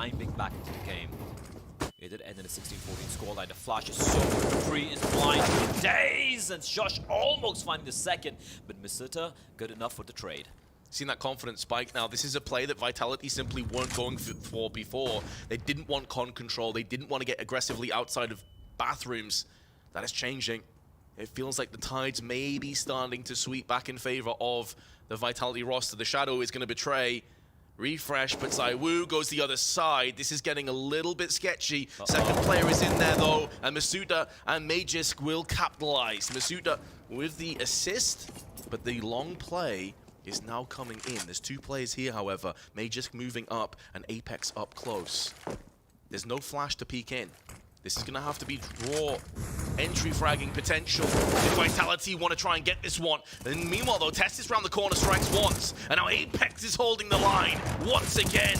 climbing back into the game. It did end in a 16-14 scoreline. The flash is so good. Dupree is blind for days, and Josh almost finding the second, but Misita good enough for the trade. Seen that confidence spike now. This is a play that Vitality simply weren't going for before. They didn't want con control. They didn't want to get aggressively outside of bathrooms. That is changing. It feels like the tides may be starting to sweep back in favor of the Vitality roster. The Shadow is going to betray. Refresh, but ZywOo goes the other side. This is getting a little bit sketchy. Second player is in there though, and Masuda and Magisk will capitalize. Masuda with the assist, but the long play is now coming in. There's two players here, however. Magisk moving up and Apex up close. There's no flash to peek in. This is going to have to be raw entry fragging potential. If Vitality want to try and get this one. And meanwhile, though, Testis round the corner, strikes once. And now Apex is holding the line once again.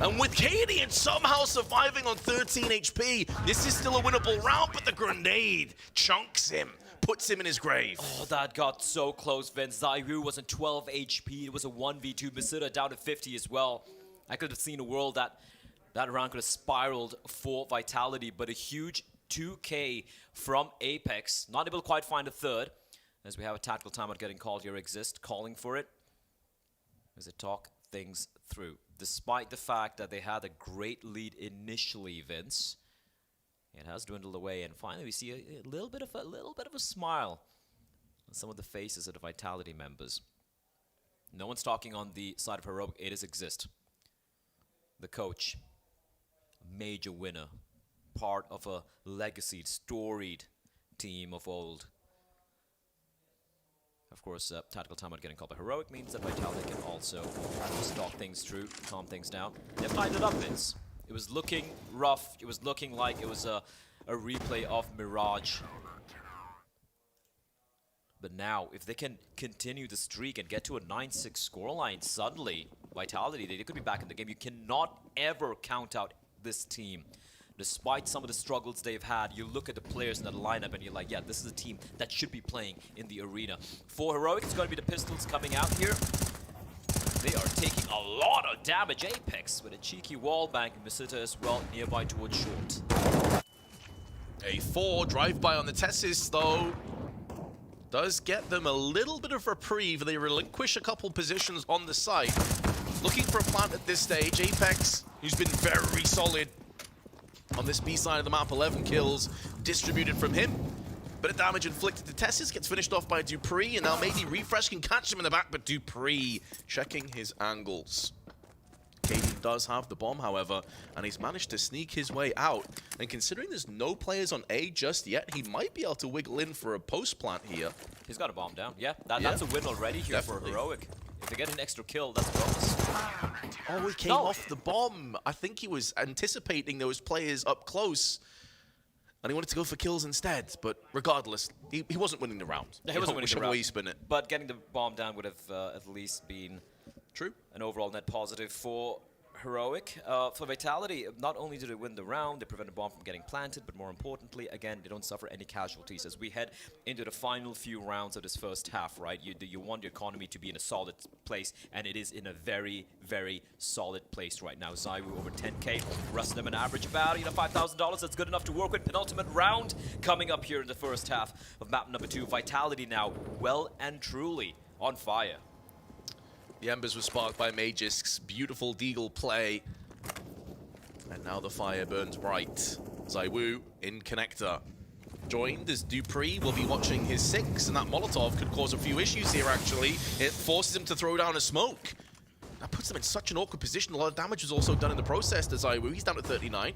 And with Cadian somehow surviving on 13 HP, this is still a winnable round, but the grenade chunks him, puts him in his grave. Oh, that got so close, Vince. ZywOo was on 12 HP. It was a 1v2. Misita down to 50 as well. I could have seen a world that round could have spiraled for Vitality, but a huge 2K from Apex. Not able to quite find a third, as we have a tactical timeout getting called here. Exist calling for it as they talk things through. Despite the fact that they had a great lead initially, Vince, it has dwindled away, and finally we see a little bit of a smile on some of the faces of the Vitality members. No one's talking on the side of Heroic. It is Exist, the coach. Major winner, part of a legacy, storied team of old. Of course, tactical timeout getting called by Heroic means that Vitality can also just talk things through, calm things down. They've tightened it up, Vince. It was looking rough. It was looking like it was a replay of Mirage. But now, if they can continue the streak and get to a 9-6 scoreline, suddenly, Vitality, they could be back in the game. You cannot ever count out this team. Despite some of the struggles they've had, you look at the players in that lineup and you're like, yeah, this is a team that should be playing in the arena. For Heroic, it's going to be the Pistols coming out here. They are taking a lot of damage. Apex with a cheeky wall bank, and Misita as well nearby towards short. A 4 drive-by on the Tessis, though, does get them a little bit of reprieve. They relinquish a couple positions on the site. Looking for a plant at this stage. Apex, who's been very solid on this B side of the map, 11 kills distributed from him. Bit of damage inflicted to Tessis, gets finished off by Dupree, and now maybe Refresh can catch him in the back, but Dupree checking his angles. Cadian does have the bomb, however, and he's managed to sneak his way out. And considering there's no players on A just yet, he might be able to wiggle in for a post plant here. He's got a bomb down. Yeah, that's a win already here. Definitely. For Heroic. If they get an extra kill, that's a bonus. Oh, he came off the bomb. I think he was anticipating those players up close, and he wanted to go for kills instead. But regardless, he wasn't winning the round. Yeah, he wasn't winning the round. Way you spin it. But getting the bomb down would have at least been true. An overall net positive for Heroic. For Vitality, not only do they win the round, they prevent the bomb from getting planted, but more importantly, again, they don't suffer any casualties. As we head into the final few rounds of this first half, right, you want your economy to be in a solid place, and it is in a very, very solid place right now. ZywOo over 10K, Rust them an average about, $5,000. That's good enough to work with. Penultimate round coming up here in the first half of map number 2. Vitality now well and truly on fire. The embers were sparked by Magisk's beautiful Deagle play. And now the fire burns bright. ZywOo in connector. Joined as Dupree will be watching his 6, and that Molotov could cause a few issues here, actually. It forces him to throw down a smoke. That puts them in such an awkward position. A lot of damage was also done in the process to ZywOo. He's down to 39.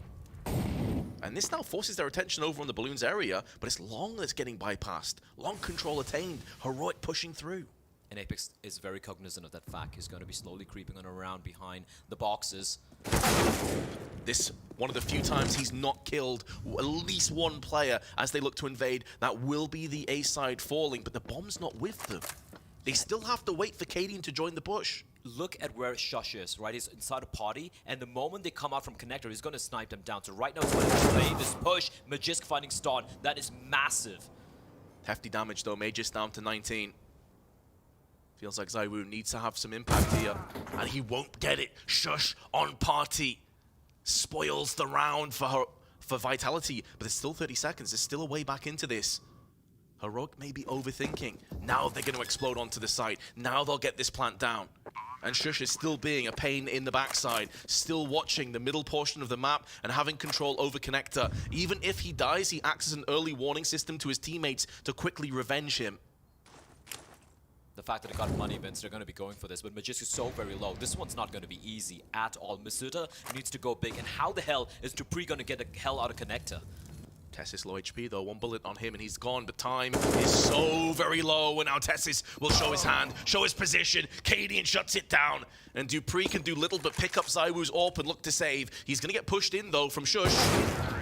And this now forces their attention over on the balloons area, but it's Long that's getting bypassed. Long control attained. Heroic pushing through. And Apex is very cognizant of that fact. He's going to be slowly creeping on around behind the boxes. This, one of the few times he's not killed at least one player as they look to invade. That will be the A side falling, but the bomb's not with them. They still have to wait for Cadian to join the push. Look at where Shush is, right? He's inside a party, and the moment they come out from connector, he's going to snipe them down. So right now he's going to play this push. Magisk finding stun. That is massive. Hefty damage though. Magisk down to 19. Feels like ZywOo needs to have some impact here, and he won't get it. Shush on party. spoils the round for Vitality, but there's still 30 seconds. There's still a way back into this. Heroic may be overthinking. Now they're going to explode onto the site. Now they'll get this plant down. And Shush is still being a pain in the backside, still watching the middle portion of the map and having control over Connector. Even if he dies, he acts as an early warning system to his teammates to quickly revenge him. The fact that they got money, Vince, they're going to be going for this, but Magisk is so very low. This one's not going to be easy at all. Masuda needs to go big, and how the hell is Dupree going to get the hell out of Connector? Tessis low HP though, one bullet on him and he's gone, but time is so very low, and now Tessis will show his hand, show his position. Cadian shuts it down, and Dupree can do little but pick up ZywOo's AWP and look to save. He's gonna get pushed in though from Shush,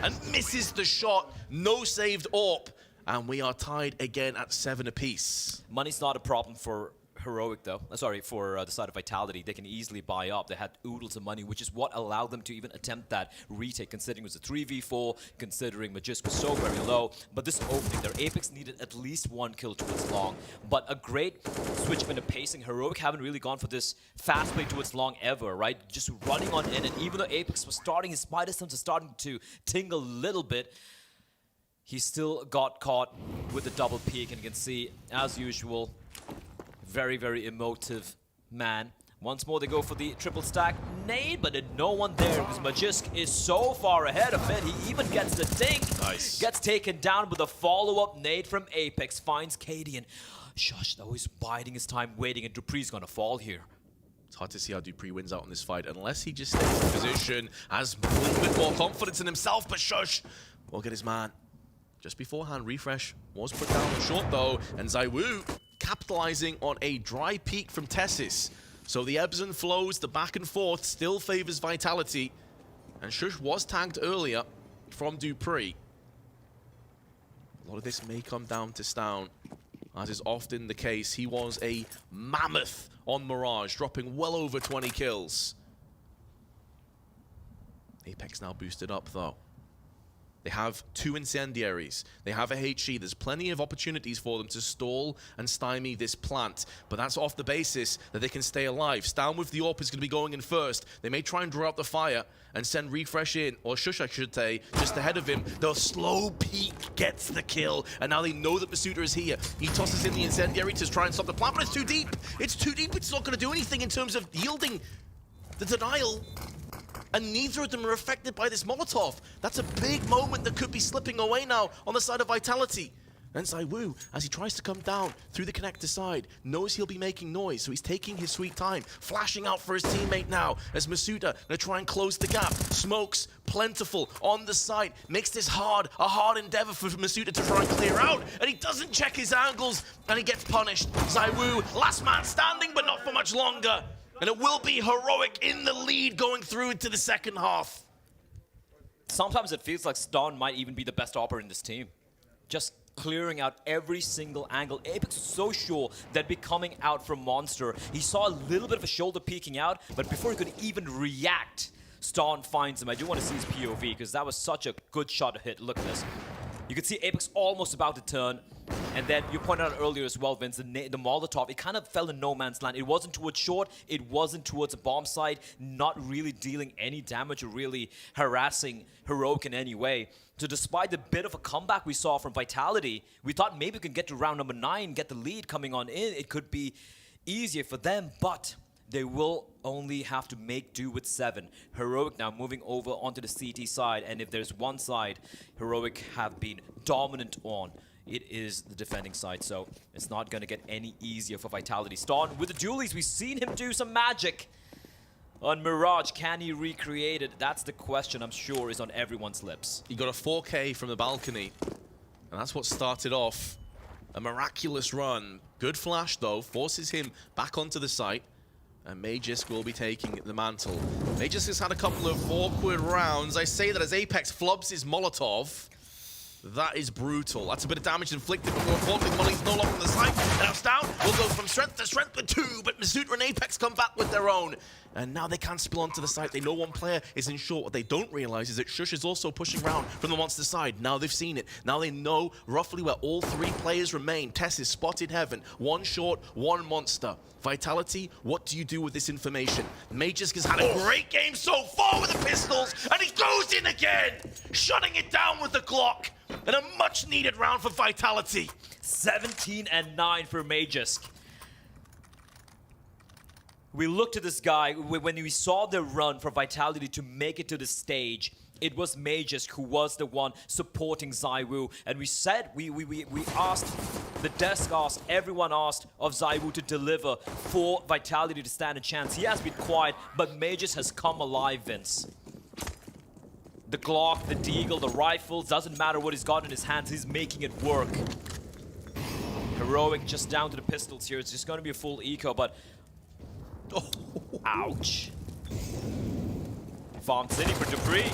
and misses the shot. No saved AWP, and we are tied again at 7 apiece. Money's not a problem for Heroic though. Sorry, for the side of Vitality. They can easily buy up. They had oodles of money, which is what allowed them to even attempt that retake, considering it was a 3v4, considering Magisk was so very low. But this opening, their Apex needed at least 1 kill towards Long. But a great switch into pacing. Heroic haven't really gone for this fast play towards Long ever, right? Just running on in, and even though Apex was starting, his spider sense is starting to tingle a little bit, he still got caught with the double peek, and you can see, as usual, very, very emotive man. Once more, they go for the triple stack nade, but no one there because Magisk is so far ahead of it. He even gets the dink. Nice. Gets taken down with a follow-up nade from Apex. Finds Cadian. Shush, though, he's biding his time, waiting, and Dupree's gonna fall here. It's hard to see how Dupree wins out in this fight unless he just stays in position, has a little bit more confidence in himself, but Shush will get his man. Just beforehand, Refresh was put down short though, and ZywOo capitalizing on a dry peak from Tessis. So the ebbs and flows, the back and forth still favors Vitality. And Shush was tagged earlier from Dupree. A lot of this may come down to Stown, as is often the case. He was a mammoth on Mirage, dropping well over 20 kills. Apex now boosted up though. They have 2 incendiaries. They have a HE. There's plenty of opportunities for them to stall and stymie this plant. But that's off the basis that they can stay alive. Stown with the AWP is going to be going in first. They may try and draw out the fire and send Refresh in, or Shush I should say, just ahead of him. The slow peek gets the kill. And now they know that Masuda is here. He tosses in the incendiary to try and stop the plant, but it's too deep. It's too deep. It's not going to do anything in terms of yielding the denial. And neither of them are affected by this Molotov. That's a big moment that could be slipping away now on the side of Vitality. And ZywOo, as he tries to come down through the connector side, knows he'll be making noise, so he's taking his sweet time, flashing out for his teammate now, as Masuda gonna try and close the gap. Smokes, plentiful on the side, makes this a hard endeavor for Masuda to try and clear out, and he doesn't check his angles, and he gets punished. ZywOo, last man standing, but not for much longer. And it will be Heroic in the lead going through into the second half. Sometimes it feels like Ston might even be the best operator in this team. Just clearing out every single angle. Apex was so sure that be coming out from Monster. He saw a little bit of a shoulder peeking out, but before he could even react, Ston finds him. I do want to see his POV because that was such a good shot to hit. Look at this. You can see Apex almost about to turn. And then you pointed out earlier as well, Vince, the Molotov, it kind of fell in no man's land. It wasn't towards short, it wasn't towards a bomb site, not really dealing any damage or really harassing Heroic in any way. So despite the bit of a comeback we saw from Vitality, we thought maybe we can get to round number 9, get the lead coming on in. It could be easier for them, but they will only have to make do with 7. Heroic now moving over onto the CT side, and if there's one side Heroic have been dominant on, it is the defending side, so it's not going to get any easier for Vitality. Ston with the dualies, we've seen him do some magic on Mirage. Can he recreate it? That's the question I'm sure is on everyone's lips. He got a 4K from the balcony, and that's what started off a miraculous run. Good flash though, forces him back onto the site, and Magisk will be taking the mantle. Magisk has had a couple of awkward rounds. I say that as Apex flubs his Molotov. That is brutal. That's a bit of damage inflicted, but more importantly, the money's no longer on the side. Now Stown will go from strength to strength with 2, but Masuda and Apex come back with their own. And now they can't spill onto the site. They know one player is in short. What they don't realize is that Shush is also pushing around from the monster side. Now they've seen it. Now they know roughly where all 3 players remain. Tess is spotted heaven. 1 short, 1 monster. Vitality, what do you do with this information? Magisk has had a great game so far with the pistols, and in again, shutting it down with the Glock. And a much-needed round for Vitality. 17-9 for Magisk. We looked at this guy, when we saw the run for Vitality to make it to the stage, it was Magisk who was the one supporting ZywOo. And we said, we asked, the desk asked, everyone asked of ZywOo to deliver for Vitality to stand a chance. He has been quiet, but Magisk has come alive, Vince. The Glock, the Deagle, the rifles, doesn't matter what he's got in his hands, he's making it work. Heroic just down to the pistols here. It's just going to be a full eco, but... Oh, ouch. Farm City for Dupree.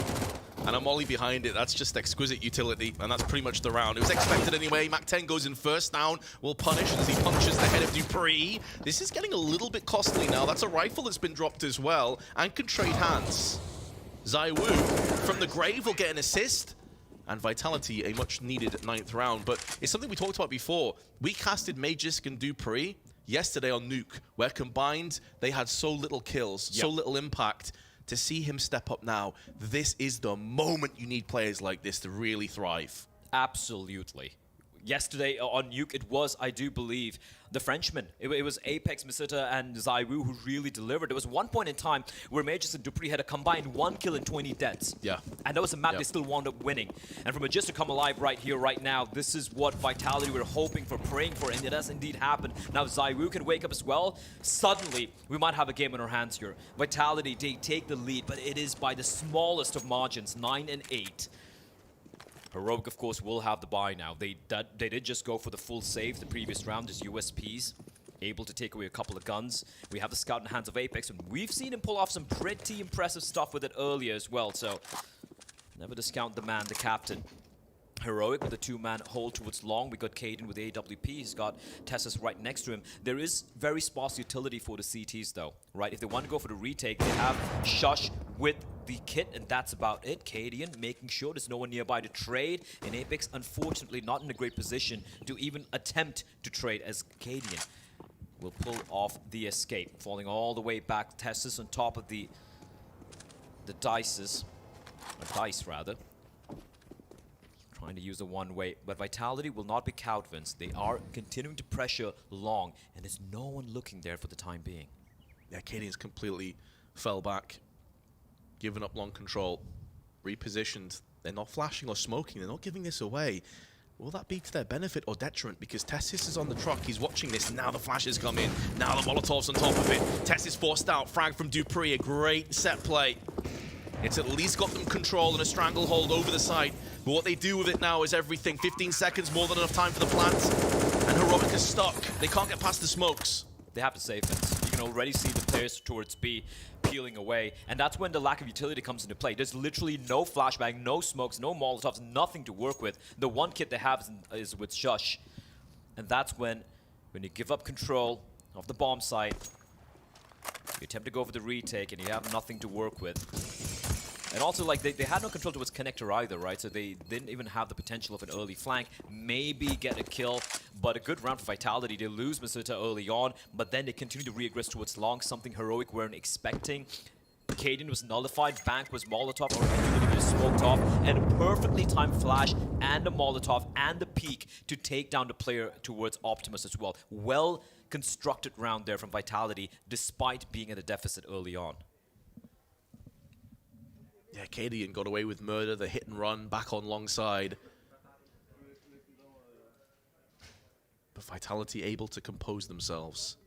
And a molly behind it. That's just exquisite utility, and that's pretty much the round. It was expected anyway. Mac-10 goes in first down, will punish as he punches the head of Dupree. This is getting a little bit costly now. That's a rifle that's been dropped as well, and can trade hands. ZywOo from the grave will get an assist, and Vitality a much-needed 9th round. But it's something we talked about before. We casted Magisk and Dupree yesterday on Nuke, where combined they had so little kills, so little impact. To see him step up now, this is the moment you need players like this to really thrive. Absolutely. Yesterday on Nuke, it was, I do believe, the Frenchman. It was Apex, Misita, and ZywOo who really delivered. There was one point in time where Magisk and Dupree had a combined 1 kill and 20 deaths. Yeah. And that was a map they still wound up winning. And for Magisk to come alive right here, right now, this is what Vitality were hoping for, praying for, and it has indeed happened. Now ZywOo can wake up as well. Suddenly, we might have a game in our hands here. Vitality, they take the lead, but it is by the smallest of margins, 9-8. Heroic, of course, will have the buy now. They did just go for the full save the previous round as USPs, able to take away a couple of guns. We have the scout in the hands of Apex, and we've seen him pull off some pretty impressive stuff with it earlier as well, so never discount the man, the captain. Heroic with a 2-man hold towards long. We got Caden with AWP. He's got Tessus right next to him. There is very sparse utility for the CTs though, right? If they want to go for the retake, they have Shush with the kit, and that's about it. Cadian making sure there's no one nearby to trade, and Apex unfortunately not in a great position to even attempt to trade, as Cadian will pull off the escape, falling all the way back. Tessus on top of the dice rather. Trying to use a one-way, but Vitality will not be cowed, Vince. They are continuing to pressure long, and there's no one looking there for the time being. Yeah, Cadian's completely fell back, given up long control, repositioned. They're not flashing or smoking. They're not giving this away. Will that be to their benefit or detriment? Because Tessis is on the truck. He's watching this. Now the flashes come in. Now the Molotov's on top of it. Tessis forced out. Frag from Dupree. A great set play. It's at least got them control and a stranglehold over the site. But what they do with it now is everything. 15 seconds, more than enough time for the plant. And Heroic is stuck. They can't get past the smokes. They have to save it. You can already see the players towards B peeling away. And that's when the lack of utility comes into play. There's literally no flashbang, no smokes, no Molotovs, nothing to work with. The one kit they have is with Shush. And that's when you give up control of the bomb site, you attempt to go for the retake, and you have nothing to work with. And also, like, they had no control towards connector either, right? So they didn't even have the potential of an early flank. Maybe get a kill, but a good round for Vitality. They lose Misita early on, but then they continue to re-aggress towards long, something Heroic weren't expecting. Caden was nullified, Bank was Molotov, or just smoked off, and a perfectly timed flash and a Molotov and the peek to take down the player towards Optimus as well. Well constructed round there from Vitality, despite being at a deficit early on. Yeah, Cadian got away with murder, the hit and run, back on long side. But Vitality able to compose themselves.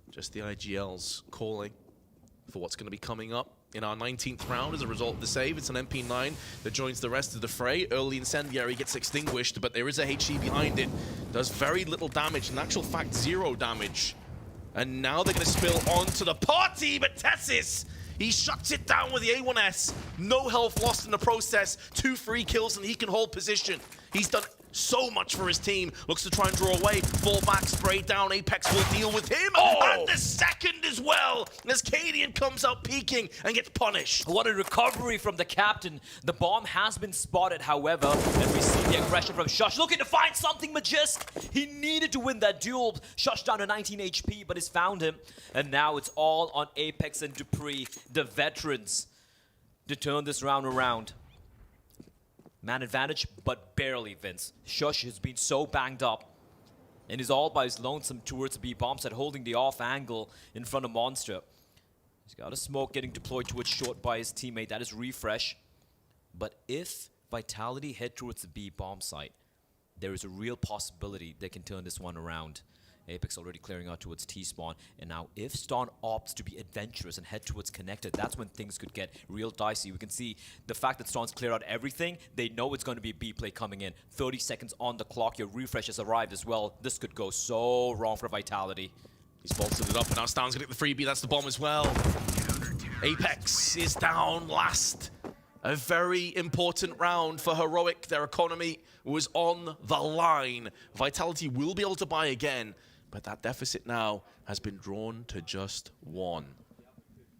Just the IGLs calling for what's going to be coming up in our 19th round as a result of the save. It's an MP9 that joins the rest of the fray. Early Incendiary gets extinguished, but there is a HE behind it. Does very little damage, in actual fact, 0 damage. And now they're going to spill onto the party, but Tessis, he shuts it down with the A1S. No health lost in the process. 2 free kills, and he can hold position. He's done so much for his team. Looks to try and draw away. Fall back, spray down. Apex will deal with him. And the second as well, as Cadian comes out peeking and gets punished. What a recovery from the captain. The bomb has been spotted, however, and we see the aggression from Shush. Looking to find something, Magisk. He needed to win that duel. Shush down to 19 HP, but he's found him. And now it's all on Apex and dupreeh, the veterans, to turn this round around. Man advantage, but barely, Vince. Shush has been so banged up and is all by his lonesome towards the B bomb site, holding the off angle in front of Monster. He's got a smoke getting deployed towards short by his teammate. That is Refresh. But if Vitality head towards the B bomb site, there is a real possibility they can turn this one around. Apex already clearing out towards T-spawn. And now if Ston opts to be adventurous and head towards Connected, that's when things could get real dicey. We can see the fact that Ston's cleared out everything. They know it's going to be a B play coming in. 30 seconds on the clock. Your Refresh has arrived as well. This could go so wrong for Vitality. He's bolted it up, and now Stan's going to get the freebie. That's the bomb as well. Apex is down last. A very important round for Heroic. Their economy was on the line. Vitality will be able to buy again, but that deficit now has been drawn to just one.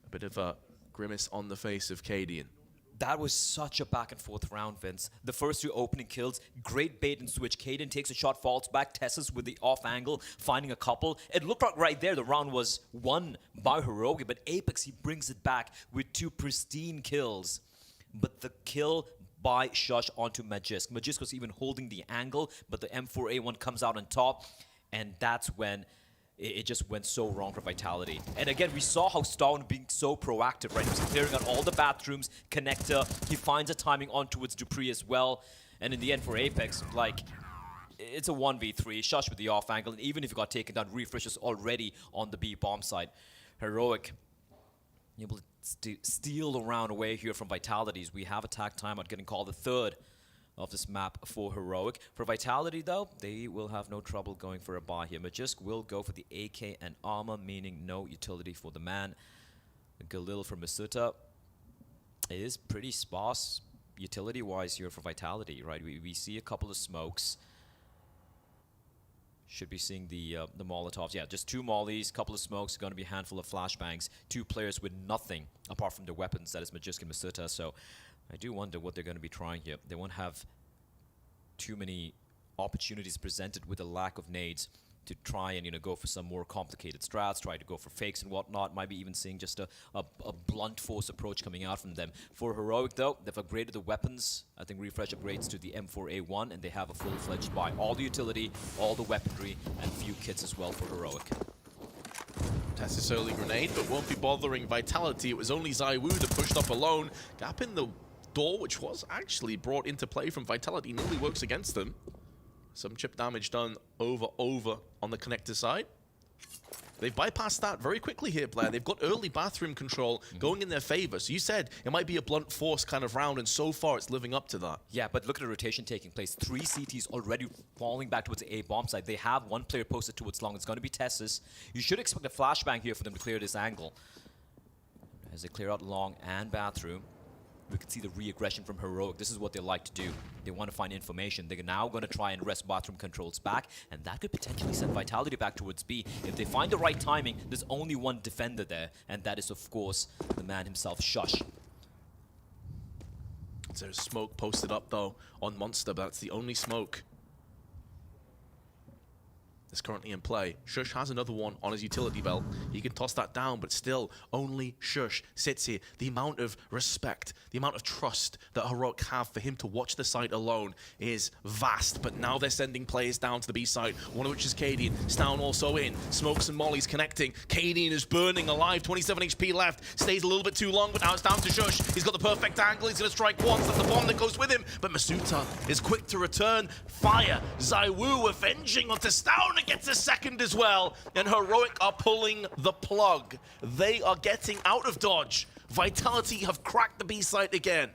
A bit of a grimace on the face of Cadian. That was such a back and forth round, Vince. The first two opening kills, great bait and switch. Cadian takes a shot, falls back, Tessus with the off angle, finding a couple. It looked like right there the round was won by Heroic, but Apex, he brings it back with two pristine kills. But the kill by Shush onto Magisk. Magisk was even holding the angle, but the M4A1 comes out on top, and that's when it just went so wrong for Vitality. And again, we saw how Stone being so proactive, right? He was clearing out all the bathrooms, Connector. He finds a timing on towards dupreeh as well. And in the end for Apex, like, it's a 1v3. Shush with the off angle. And even if he got taken down, Refresh is already on the B bomb side. Heroic able to steal around away here from Vitalities. We have attack timeout getting called the third of this map for Heroic. For Vitality, though, they will have no trouble going for a buy here. Magisk will go for the AK and armor, meaning no utility for the man. Galil for Masuta is pretty sparse utility-wise here for Vitality, right? We see a couple of smokes. Should be seeing the Molotovs. Yeah, just two mollies, couple of smokes, going to be a handful of flashbangs. Two players with nothing apart from their weapons, that is Magisk and Masuta. So I do wonder what they're going to be trying here. They won't have too many opportunities presented with a lack of nades to try and, you know, go for some more complicated strats, try to go for fakes and whatnot. Might be even seeing just a blunt force approach coming out from them. For Heroic, though, they've upgraded the weapons. I think Refresh upgrades to the M4A1, and they have a full-fledged buy. All the utility, all the weaponry, and few kits as well for Heroic. Tests early grenade, but won't be bothering Vitality. It was only ZywOo that pushed up alone. Gap in the door, which was actually brought into play from Vitality, nearly works against them. Some chip damage done over on the connector side. They've bypassed that very quickly here, Blair. They've got early bathroom control going in their favor. So you said it might be a blunt force kind of round, and so far it's living up to that. Yeah, but look at the rotation taking place. 3 CTs already falling back towards the A bomb side. They have one player posted towards long. It's going to be Tessus. You should expect a flashbang here for them to clear this angle. As they clear out long and bathroom, we can see the re-aggression from Heroic. This is what they like to do. They want to find information. They're now going to try and wrest bathroom controls back, and that could potentially send Vitality back towards B. If they find the right timing, there's only one defender there, and that is, of course, the man himself, Shush. There's smoke posted up, though, on Monster, but that's the only smoke that's currently in play. Shush has another one on his utility belt. He can toss that down, but still, only Shush sits here. The amount of respect, the amount of trust that Heroic have for him to watch the site alone is vast. But now they're sending players down to the B site, one of which is Cadian. Stown also in. Smokes and mollies connecting. Cadian is burning alive. 27 HP left. Stays a little bit too long, but now it's down to Shush. He's got the perfect angle. He's going to strike once. That's the bomb that goes with him. But Masuta is quick to return fire. ZywOo avenging onto Stown. Gets a second as well, and Heroic are pulling the plug. They are getting out of dodge. Vitality have cracked the B site again.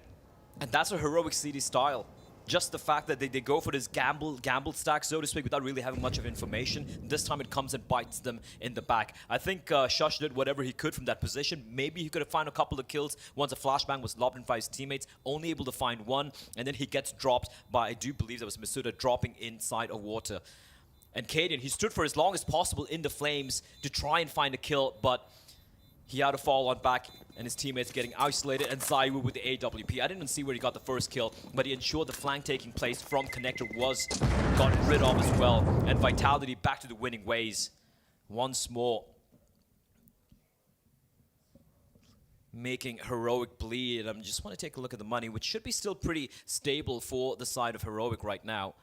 And that's a Heroic CD style. just the fact that they go for this gamble stack, so to speak, without really having much of information. This time it comes and bites them in the back. I think Shush did whatever he could from that position. Maybe he could have found a couple of kills once a flashbang was lobbed in by his teammates, only able to find one, and then he gets dropped by, I do believe that was Masuda dropping inside of water. And Cadian, he stood for as long as possible in the flames to try and find a kill, but he had to fall on back, and his teammates getting isolated, and Zaiwu with the AWP. I didn't even see where he got the first kill, but he ensured the flank taking place from Connector was gotten rid of as well, and Vitality back to the winning ways once more. Making Heroic bleed, and I just want to take a look at the money, which should be still pretty stable for the side of Heroic right now.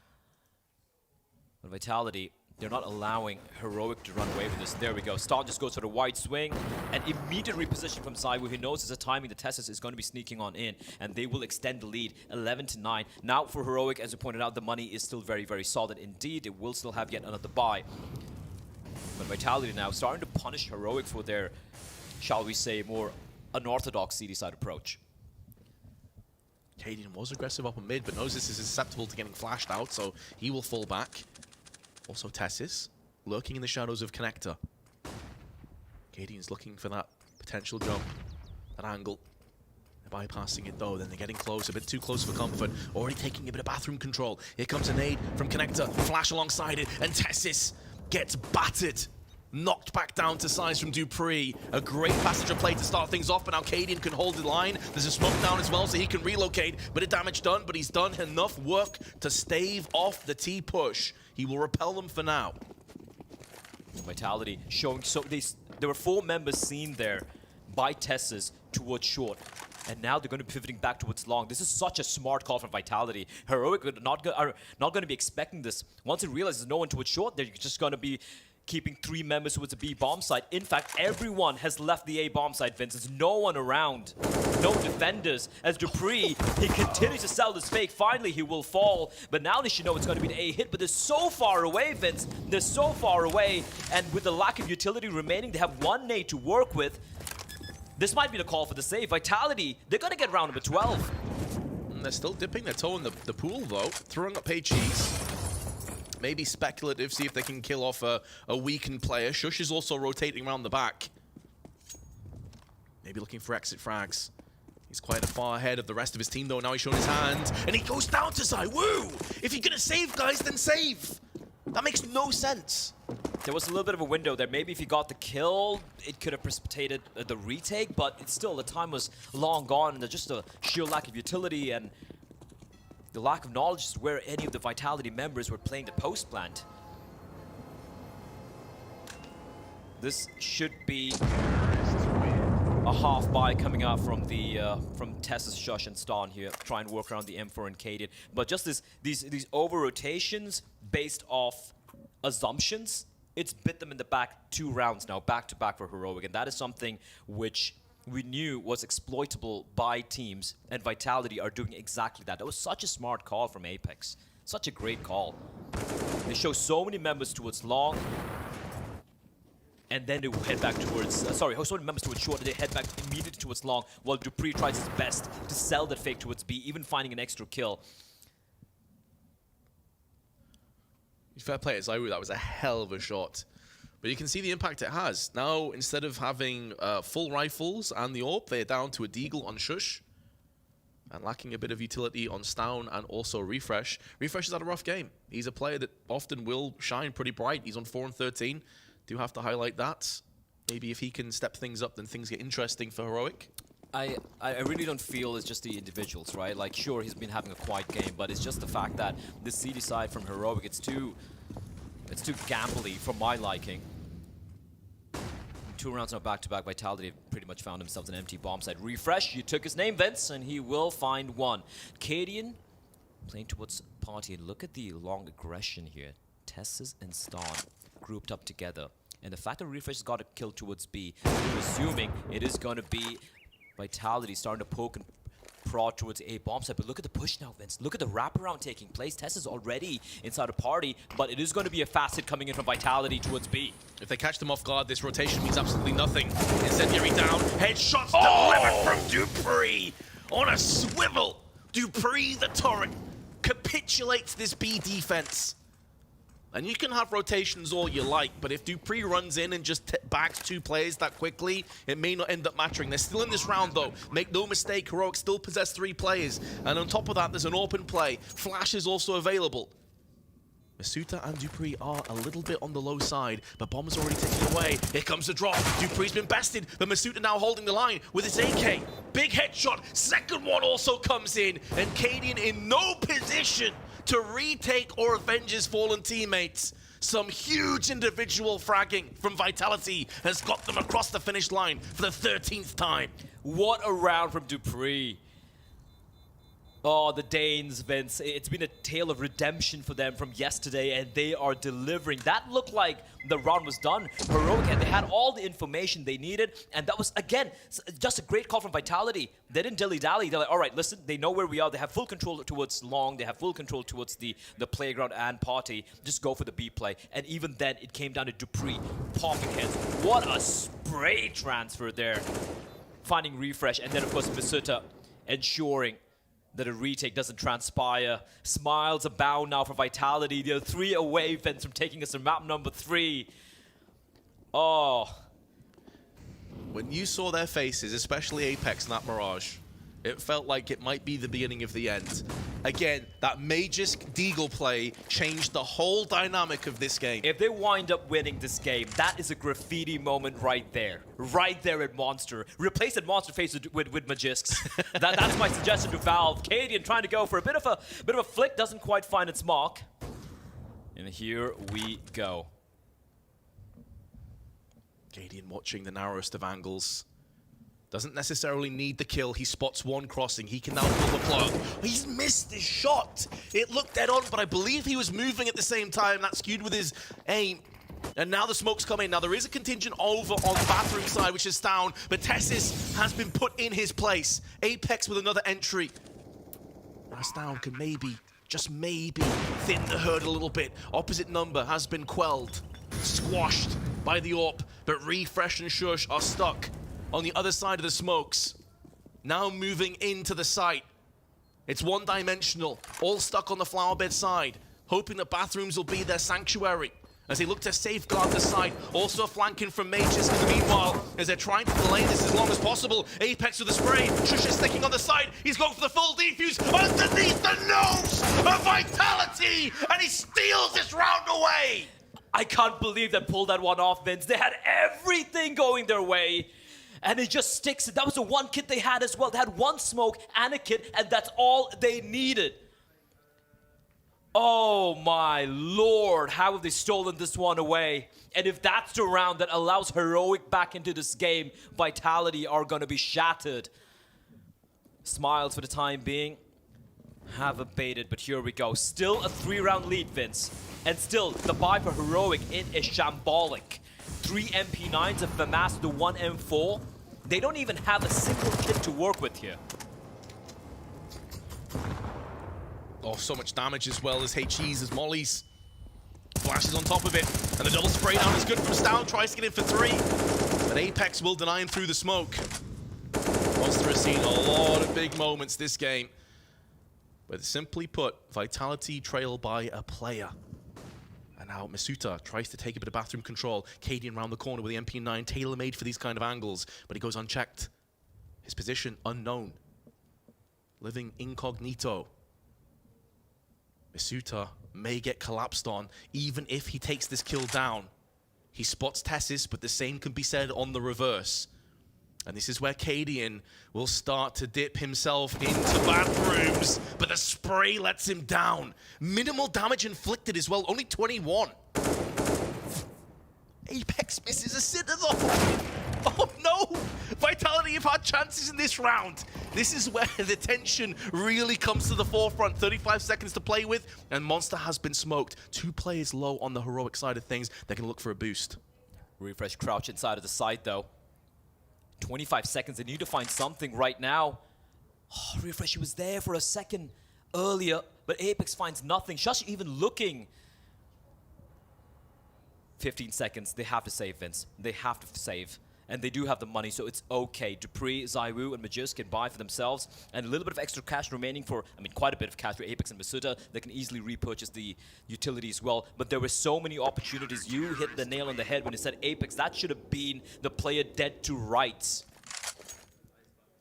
But Vitality, they're not allowing Heroic to run away with this. There we go. Star just goes for the wide swing and immediate reposition from Zaiwu. He knows there's a timing. The Tessus is going to be sneaking on in, and they will extend the lead 11-9. Now for Heroic, as you pointed out, the money is still very, very solid indeed. It will still have yet another buy. But Vitality now starting to punish Heroic for their, shall we say, more unorthodox CD side approach. Cadian was aggressive up in mid, but knows this is susceptible to getting flashed out, so he will fall back. Also Tessis, lurking in the shadows of Connector. Cadian's looking for that potential jump, that angle. They're bypassing it though, then they're getting close, a bit too close for comfort. Already taking a bit of bathroom control. Here comes a nade from Connector, flash alongside it, and Tessis gets battered. Knocked back down to size from Dupree. A great passenger play to start things off, but now Cadian can hold the line. There's a smoke down as well, so he can relocate. Bit of damage done, but he's done enough work to stave off the T-push. He will repel them for now. Vitality showing, so there were 4 members seen there by Tessus towards short. And now they're going to be pivoting back towards long. This is such a smart call from Vitality. Heroic are not going to be expecting this. Once it realizes no one towards short, they're just going to be keeping 3 members towards the B bomb site. In fact, everyone has left the A bomb site, Vince. There's no one around. No defenders. As Dupree, he continues to sell this fake. Finally, he will fall. But now they should know it's going to be an A hit. But they're so far away, Vince. They're so far away. And with the lack of utility remaining, they have 1 nade to work with. This might be the call for the save. Vitality, they're going to get round number 12. And they're still dipping their toe in the pool, though. Throwing up HEs. Maybe speculative, see if they can kill off a weakened player. Shush is also rotating around the back. Maybe looking for exit frags. He's quite far ahead of the rest of his team, though. Now he's showing his hand, and he goes down to Zaiwu. If you're gonna save, guys, then save. That makes no sense. There was a little bit of a window there. Maybe if he got the kill, it could have precipitated the retake, but it's still, the time was long gone, and there's just a sheer lack of utility and the lack of knowledge is where any of the Vitality members were playing the post plant. This should be a half buy coming out from the from Tessus, Shush, and Stan here, trying to work around the M4 and Cadian. But just these over rotations based off assumptions, it's bit them in the back 2 rounds now, back to back for Heroic, and that is something which we knew was exploitable by teams, and Vitality are doing exactly that. That was such a smart call from Apex. Such a great call. They show so many members towards long, and then they head back towards, so many members towards short, and they head back immediately towards long, while Dupree tries his best to sell that fake towards B, even finding an extra kill. Fair play at Zaiwu, that was a hell of a shot. But you can see the impact it has. Now, instead of having full rifles and the AWP, they're down to a Deagle on Shush. And lacking a bit of utility on Stown and also Refresh. Refresh has had a rough game. He's a player that often will shine pretty bright. He's on 4 and 13. Do have to highlight that. Maybe if he can step things up, then things get interesting for Heroic. I really don't feel it's just the individuals, right? Like, sure, he's been having a quiet game, but it's just the fact that this CD side from Heroic, it's too gambly for my liking. 2 rounds now back-to-back. Vitality pretty much found themselves an empty bomb site. Refresh, you took his name, Vince, and he will find 1. Cadian playing towards party. And look at the long aggression here. Tessus and Stan grouped up together. And the fact that Refresh got a kill towards B, I'm assuming it is going to be Vitality starting to poke and prod towards A bomb site. But look at the push now, Vince. Look at the wraparound taking place. Tess is already inside a party, but it is going to be a fast hit coming in from Vitality towards B. If they catch them off guard, this rotation means absolutely nothing. Incendiary down. Headshots delivered from Dupree on a swivel. Dupree, the turret, capitulates this B defense. And you can have rotations all you like, but if Dupree runs in and just bags 2 players that quickly, it may not end up mattering. They're still in this round, though. Make no mistake, Heroic still possess 3 players. And on top of that, there's an open play. Flash is also available. Masuta and Dupree are a little bit on the low side, but Bomb's already taken away. Here comes the drop. Dupree's been bested, but Masuta now holding the line with his AK. Big headshot. Second one also comes in, and Cadian in no position to retake or avenge his fallen teammates. Some huge individual fragging from Vitality has got them across the finish line for the 13th time. What a round from Dupree. Oh, the Danes, Vince. It's been a tale of redemption for them from yesterday, and they are delivering. That looked like the round was done. Heroic, and they had all the information they needed, and that was, again, just a great call from Vitality. They didn't dilly-dally. They're like, all right, listen, they know where we are. They have full control towards Long. They have full control towards the playground and party. Just go for the B play. And even then, it came down to Dupree popping heads. What a spray transfer there. Finding refresh, and then, of course, Masuta ensuring that a retake doesn't transpire. Smiles abound now for Vitality. They're 3 away, Vince, from taking us to map number 3. Oh. When you saw their faces, especially Apex in that Mirage, it felt like it might be the beginning of the end. Again, that Magisk Deagle play changed the whole dynamic of this game. If they wind up winning this game, that is a graffiti moment right there. Right there at Monster. Replace that Monster face with Magisks. That's my suggestion to Valve. Cadian trying to go for a bit of a flick, doesn't quite find its mark. And here we go. Cadian watching the narrowest of angles. Doesn't necessarily need the kill. He spots one crossing. He can now pull the plug. He's missed his shot. It looked dead on, but I believe he was moving at the same time. That skewed with his aim. And now the smoke's coming. Now there is a contingent over on the bathroom side, which is down, but Tessis has been put in his place. Apex with another entry. Down can maybe, just maybe, thin the herd a little bit. Opposite number has been quelled. Squashed by the AWP, but Refresh and Shush are stuck on the other side of the smokes. Now moving into the site. It's one-dimensional, all stuck on the flower bed side, hoping that bathrooms will be their sanctuary as they look to safeguard the site. Also flanking from Mages in the meanwhile, as they're trying to delay this as long as possible. Apex with a spray. Shush is sticking on the side. He's going for the full defuse underneath the nose of Vitality, and he steals this round away. I can't believe they pulled that one off, Vince. They had everything going their way. And it just sticks. That was the one kit they had as well. They had one smoke and a kit, and that's all they needed. Oh my lord, how have they stolen this one away? And if that's the round that allows Heroic back into this game, Vitality are going to be shattered. Smiles for the time being. Have abated, but here we go. Still a 3-round lead, Vince. And still, the buy for Heroic, it is shambolic. 3 MP9s have amassed the 1 M4. They don't even have a single kit to work with here. Oh, so much damage as well as HEs, as Molly's. Flashes on top of it. And the double spray down is good from Stown. Tries to get in for 3. But Apex will deny him through the smoke. Monster has seen a lot of big moments this game. But simply put, Vitality trail by a player. And now Masuta tries to take a bit of bathroom control. Cadian round the corner with the MP9, tailor-made for these kind of angles, but he goes unchecked. His position unknown. Living incognito. Masuta may get collapsed on, even if he takes this kill down. He spots Tessis, but the same can be said on the reverse. And this is where Cadian will start to dip himself into bathrooms, but the spray lets him down. Minimal damage inflicted as well, only 21. Apex misses a sitter though. Oh no! Vitality have had chances in this round. This is where the tension really comes to the forefront. 35 seconds to play with, and Monster has been smoked. 2 players low on the Heroic side of things. They're going to look for a boost. Refresh crouch inside of the site though. 25 seconds, they need to find something right now. Oh, Refresh, he was there for a second earlier, but Apex finds nothing. Shush even looking. 15 seconds, they have to save, Vince. They have to save. and they do have the money, so it's okay. Dupree, Zywoo, and Magis can buy for themselves, and a little bit of extra cash remaining for, I mean, quite a bit of cash for Apex and Masuda. They can easily repurchase the utility as well, but there were so many opportunities. You hit the nail on the head when you said Apex. That should have been the player dead to rights.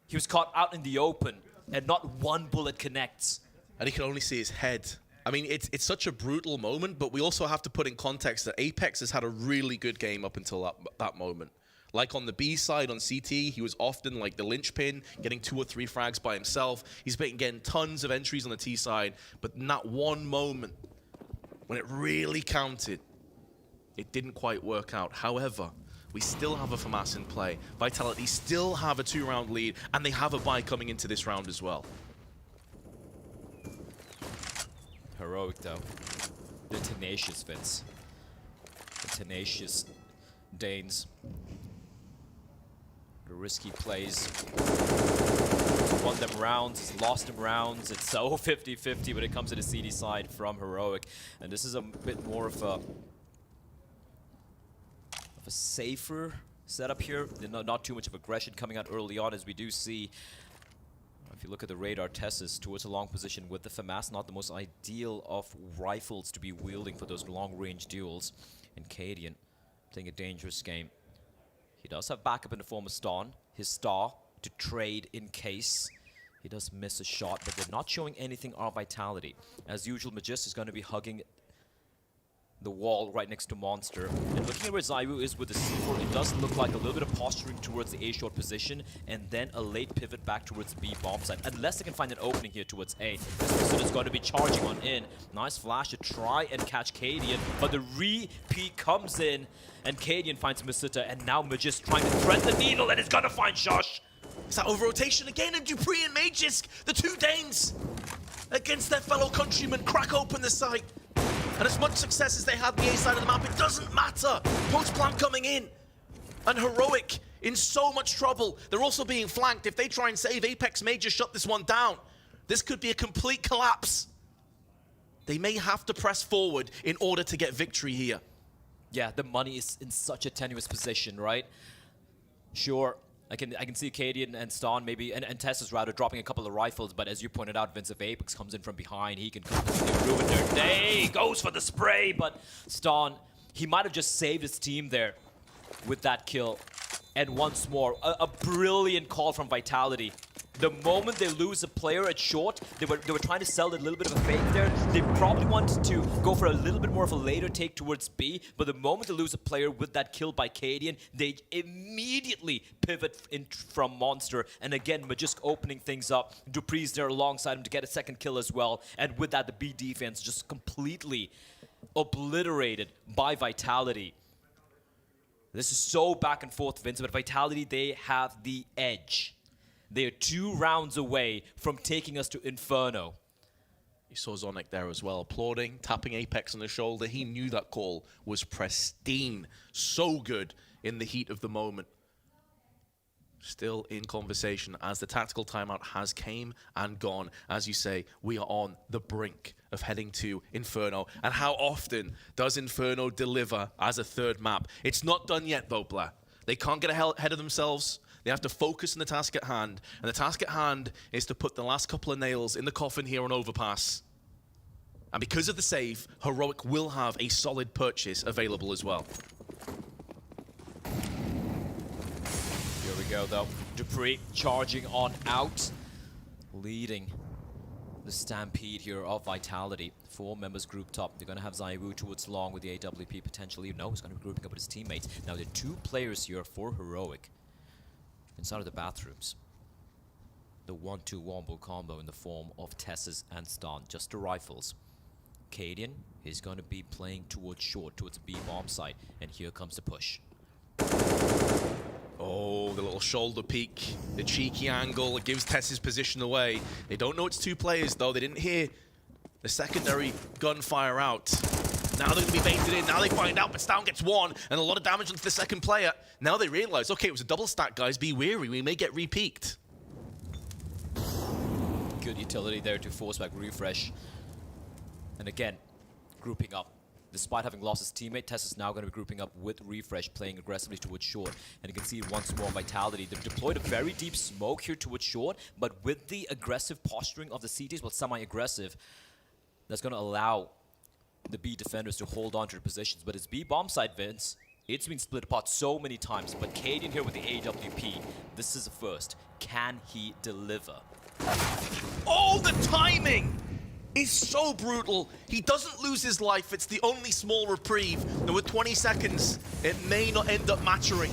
He was caught out in the open, and not one bullet connects. And he can only see his head. I mean, it's such a brutal moment, but we also have to put in context that Apex has had a really good game up until that moment. Like on the B side, on CT, he was often like the linchpin, getting 2 or 3 frags by himself. He's been getting tons of entries on the T side, but in that one moment, when it really counted, it didn't quite work out. However, we still have a FAMAS in play. Vitality still have a 2-round lead, and they have a bye coming into this round as well. Heroic, though. The tenacious Vince. The tenacious Danes. The risky plays. Won them rounds, lost them rounds. It's so 50-50 when it comes to the CD side from Heroic. And this is a bit more of a safer setup here. Not too much of aggression coming out early on, as we do see. If you look at the radar, Tessus towards a long position with the FAMAS, not the most ideal of rifles to be wielding for those long-range duels. And Cadian playing a dangerous game. He does have backup in the form of Ston, his star, to trade in case he does miss a shot, but they're not showing anything of Vitality. As usual, Magis is going to be hugging the wall right next to Monster. And looking at where Zywoo is with the C4, it does look like a little bit of posturing towards the A-short position, and then a late pivot back towards the B bomb site. Unless they can find an opening here towards A. This is going to be charging on in. Nice flash to try and catch Cadian, but the repeat comes in, and Cadian finds Masuda, and now Magis trying to thread the needle, and it's gonna find Shush. Is that over-rotation again? And Dupree and Magisk, the 2 Danes, against their fellow countrymen, crack open the site. And as much success as they had on the A side of the map, it doesn't matter. Post-plant coming in. And Heroic in so much trouble. They're also being flanked. If they try and save, Apex may just shut this one down. This could be a complete collapse. They may have to press forward in order to get victory here. Yeah, the money is in such a tenuous position, right? Sure, I can see Cadian and Ston maybe, and Tessus rather, dropping a couple of rifles, but as you pointed out, Vince, if Apex comes in from behind, he can completely ruin their day. Goes for the spray, but Ston, he might have just saved his team there with that kill. And once more, a brilliant call from Vitality. The moment they lose a player at short, they were trying to sell a little bit of a fake there. They probably wanted to go for a little bit more of a later take towards B, but the moment they lose a player with that kill by Cadian, they immediately pivot in from Monster. And again, Magisk opening things up. Dupree's there alongside him to get a second kill as well. And with that, the B defense just completely obliterated by Vitality. This is so back and forth, Vince, but Vitality, they have the edge. They are 2 rounds away from taking us to Inferno. You saw Zonic there as well, applauding, tapping Apex on the shoulder. He knew that call was pristine. So good in the heat of the moment. Still in conversation as the tactical timeout has came and gone. As you say, we are on the brink of heading to Inferno. And how often does Inferno deliver as a 3rd map? It's not done yet though, Blair. They can't get ahead of themselves. They have to focus on the task at hand. And the task at hand is to put the last couple of nails in the coffin here on Overpass. And because of the save, Heroic will have a solid purchase available as well. Here we go, though. Dupree charging on out, leading the stampede here of Vitality. 4 members grouped up. They're going to have Zywoo towards long with the AWP potentially. No, he's going to be grouping up with his teammates. Now, there are 2 players here for Heroic inside of the bathrooms. The 1-2 wombo combo in the form of Tessus and Ston. Just the rifles. Cadian is going to be playing towards short, towards the B bomb site. And here comes the push. Oh, the little shoulder peek, the cheeky angle. It gives Tess's position away. They don't know it's 2 players, though. They didn't hear the secondary gunfire out. Now they're going to be baited in. Now they find out, but Ston gets 1, and a lot of damage onto the second player. Now they realize, okay, it was a double stack, guys. Be wary. We may get re-peaked. Good utility there to force back refresh. And again, grouping up. Despite having lost his teammate, Tess is now going to be grouping up with Refresh, playing aggressively towards short. And you can see once more Vitality. They've deployed a very deep smoke here towards short, but with the aggressive posturing of the CTs, well, semi-aggressive, that's going to allow the B defenders to hold on to their positions. But it's B bomb side, Vince. It's been split apart so many times, but Cadian here with the AWP, this is a first. Can he deliver? Oh, the timing is so brutal. He doesn't lose his life. It's the only small reprieve. And with 20 seconds, it may not end up mattering.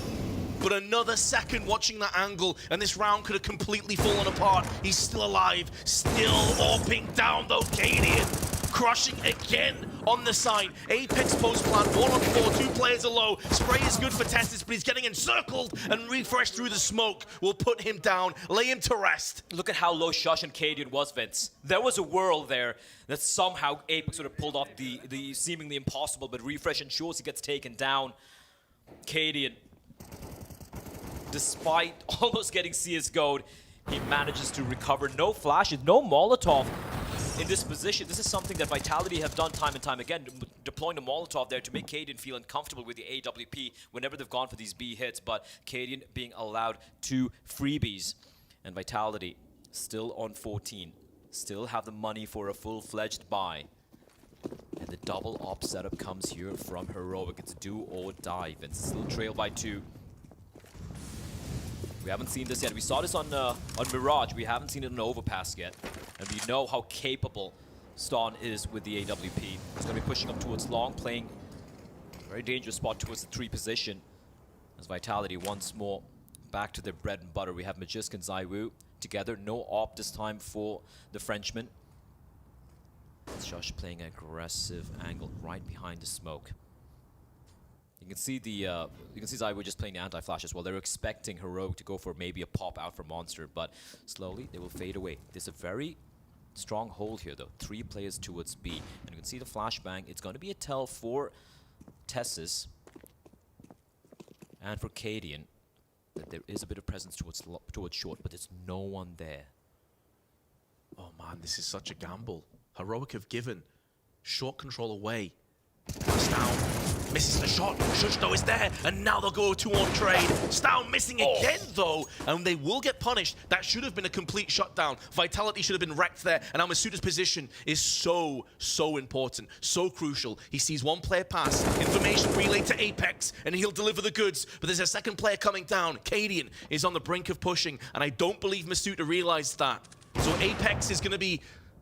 But another second watching that angle, and this round could have completely fallen apart. He's still alive, still AWPing down though, Cadian. Crushing again on the side. Apex post plant, 1 on 4, 2 players are low. Spray is good for Testis, but he's getting encircled, and Refresh through the smoke will put him down, lay him to rest. Look at how low Shush and Cadian was, Vince. There was a world there that somehow Apex would have pulled off the seemingly impossible, but Refresh ensures he gets taken down. Cadian, despite almost getting CSGO'd, he manages to recover. No flashes, no Molotov in this position. This is something that Vitality have done time and time again, deploying the Molotov there to make Cadian feel uncomfortable with the AWP whenever they've gone for these B hits, but Cadian being allowed 2 freebies. And Vitality still on 14, still have the money for a full-fledged buy. And the double op setup comes here from Heroic. It's do or die. Vince still trailed by 2. We haven't seen this yet. We saw this on Mirage. We haven't seen it on Overpass yet. And we know how capable Ston is with the AWP. He's going to be pushing up towards long, playing a very dangerous spot towards the 3 position. As Vitality once more back to their bread and butter. We have Magisk and ZywOo together. No op this time for the Frenchman. Shush playing an aggressive angle right behind the smoke. You can see ZywOo just playing the anti-flash as well. They're expecting Heroic to go for maybe a pop out for Monster, but slowly they will fade away. There's a very strong hold here though. 3 players towards B. And you can see the flashbang. It's going to be a tell for Tessis and for Cadian that there is a bit of presence towards short, but there's no one there. Oh man, this is such a gamble. Heroic have given short control away. Down. Misses the shot. Shush though is there, and now they'll go 2-on trade. Stown missing again though, and they will get punished. That should have been a complete shutdown. Vitality should have been wrecked there, and now Masuda's position is so important, so crucial. He sees 1 player pass, information relayed to Apex, and he'll deliver the goods, but there's a 2nd player coming down. Cadian is on the brink of pushing, and I don't believe Masuda realized that. So Apex is going to be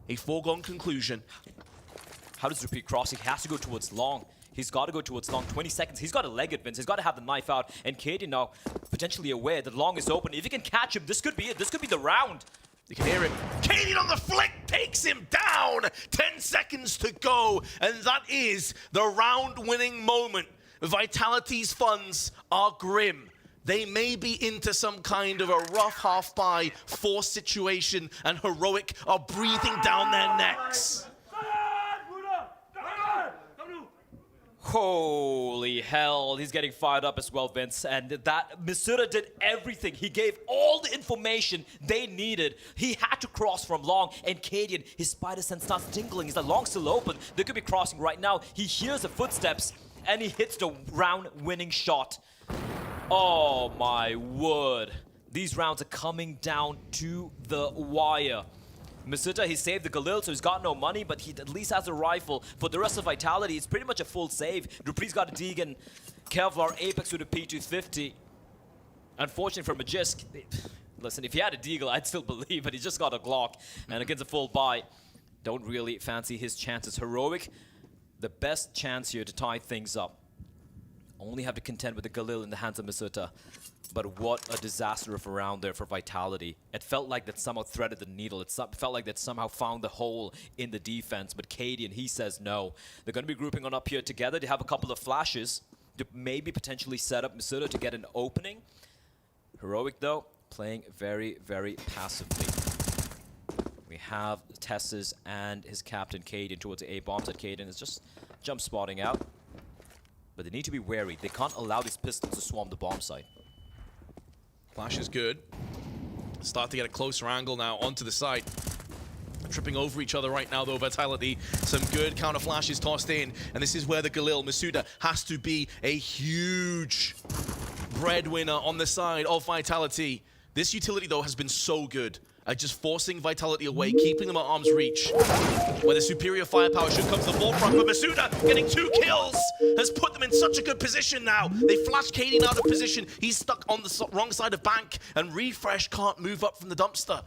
a foregone conclusion. How does Repeat cross? He has to go towards long. He's got to go towards long. 20 seconds. He's got to leg it, Vince. He's got to have the knife out. And Cadian now potentially aware that long is open. If he can catch him, this could be it. This could be the round. You can hear him. Cadian on the flick takes him down. 10 seconds to go. And that is the round-winning moment. Vitality's funds are grim. They may be into some kind of a rough half-buy force situation, and Heroic are breathing down their necks. Holy hell, he's getting fired up as well, Vince. And that Masuda did everything. He gave all the information they needed. He had to cross from long, and Cadian, his spider sense starts tingling. He's like, long's still open. They could be crossing right now. He hears the footsteps, and he hits the round-winning shot. Oh my word. These rounds are coming down to the wire. Masuda, he saved the Galil, so he's got no money, but he at least has a rifle. For the rest of Vitality, it's pretty much a full save. Dupree's got a Deegan, Kevlar, Apex with a P250. Unfortunately for Magisk, listen, if he had a Deagle, I'd still believe, but he's just got a Glock. And against a full buy, don't really fancy his chances. Heroic, the best chance here to tie things up. Only have to contend with the Galil in the hands of Masuda. But what a disaster of a round there for Vitality. It felt like that somehow threaded the needle. It felt like that somehow found the hole in the defense. But Cadian, he says no. They're going to be grouping on up here together. They have a couple of flashes to maybe potentially set up Masuda to get an opening. Heroic, though, playing very, very passively. We have Tessis and his captain, Cadian, towards the A-bombs. That Cadian is just jump spotting out. But they need to be wary. They can't allow these pistols to swarm the bomb site. Flash is good. Start to get a closer angle now onto the site. Tripping over each other right now, though, Vitality. Some good counter flashes tossed in, and this is where the Galil, Masuda, has to be a huge breadwinner on the side of Vitality. This utility, though, has been so good at just forcing Vitality away, keeping them at arm's reach, where the superior firepower should come to the forefront, but Masuda getting 2 kills has put them in such a good position now. They flash Cadian out of position. He's stuck on the wrong side of bank, and Refresh can't move up from the dumpster.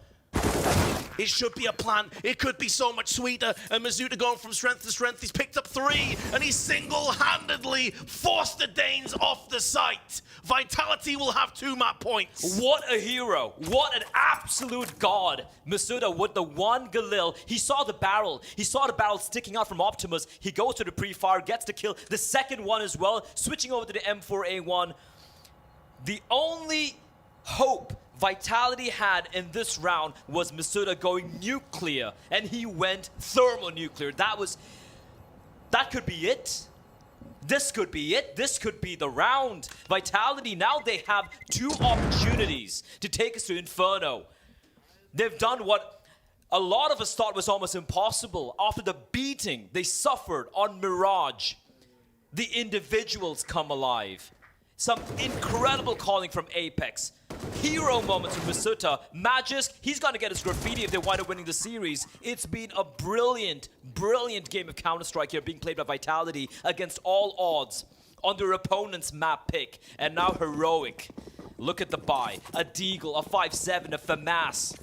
It should be a plan. It could be so much sweeter. And Masuda going from strength to strength. He's picked up 3, and he single-handedly forced the Danes off the site. Vitality will have 2 map points. What a hero. What an absolute god. Masuda with the 1 Galil. He saw the barrel. He saw the barrel sticking out from Optimus. He goes to the pre-fire, gets the kill. The second one as well. Switching over to the M4A1. The only hope Vitality had in this round was Masuda going nuclear, and he went thermonuclear. That could be it. This could be it. This could be the round. Vitality, now they have 2 opportunities to take us to Inferno. They've done what a lot of us thought was almost impossible. After the beating they suffered on Mirage, the individuals come alive. Some incredible calling from Apex. Hero moments from Masuda. Magisk, he's going to get his graffiti if they wind up winning the series. It's been a brilliant, brilliant game of Counter-Strike here being played by Vitality against all odds on their opponent's map pick. And now Heroic. Look at the buy. A Deagle, a 5-7, a FAMAS.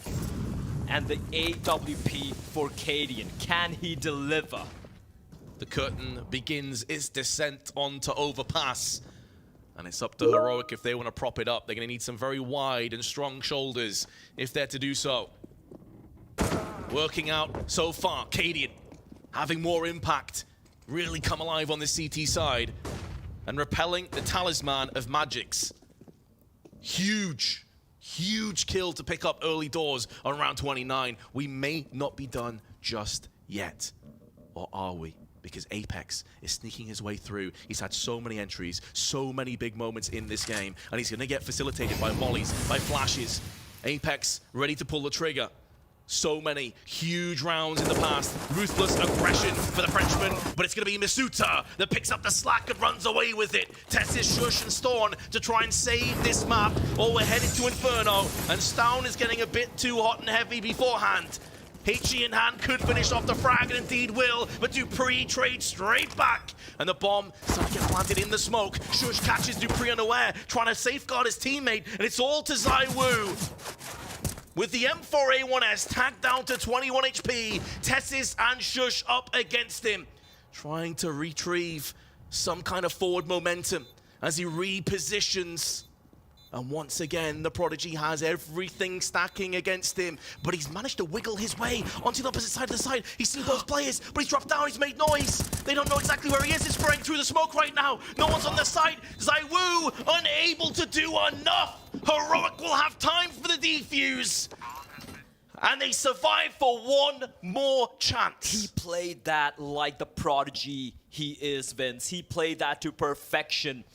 And the AWP for Cadian. Can he deliver? The curtain begins its descent onto Overpass. And it's up to Heroic if they want to prop it up. They're going to need some very wide and strong shoulders if they're to do so. Working out so far, Cadian having more impact, really come alive on the CT side, and repelling the talisman of Magic's. Huge, huge kill to pick up early doors on round 29. We may not be done just yet. Or are we? Because Apex is sneaking his way through. He's had so many entries, so many big moments in this game, and he's going to get facilitated by mollies, by flashes. Apex ready to pull the trigger. So many huge rounds in the past. Ruthless aggression for the Frenchman, but it's going to be Masuda that picks up the slack and runs away with it. Tesses Shush and Storm to try and save this map, or we're headed to Inferno, and Stown is getting a bit too hot and heavy beforehand. HE in hand could finish off the frag, and indeed will, but Dupree trades straight back. And the bomb starting to get planted in the smoke. Shush catches Dupree unaware, trying to safeguard his teammate, and it's all to ZywOo. With the M4A1S tagged down to 21 HP, Tessis and Shush up against him, trying to retrieve some kind of forward momentum as he repositions. And once again, the Prodigy has everything stacking against him, but he's managed to wiggle his way onto the opposite side of the side. He's seen both players, but he's dropped down, he's made noise. They don't know exactly where he is. He's spraying through the smoke right now. No one's on the site. ZywOo unable to do enough. Heroic will have time for the defuse. And they survive for 1 more chance. He played that like the Prodigy he is, Vince. He played that to perfection.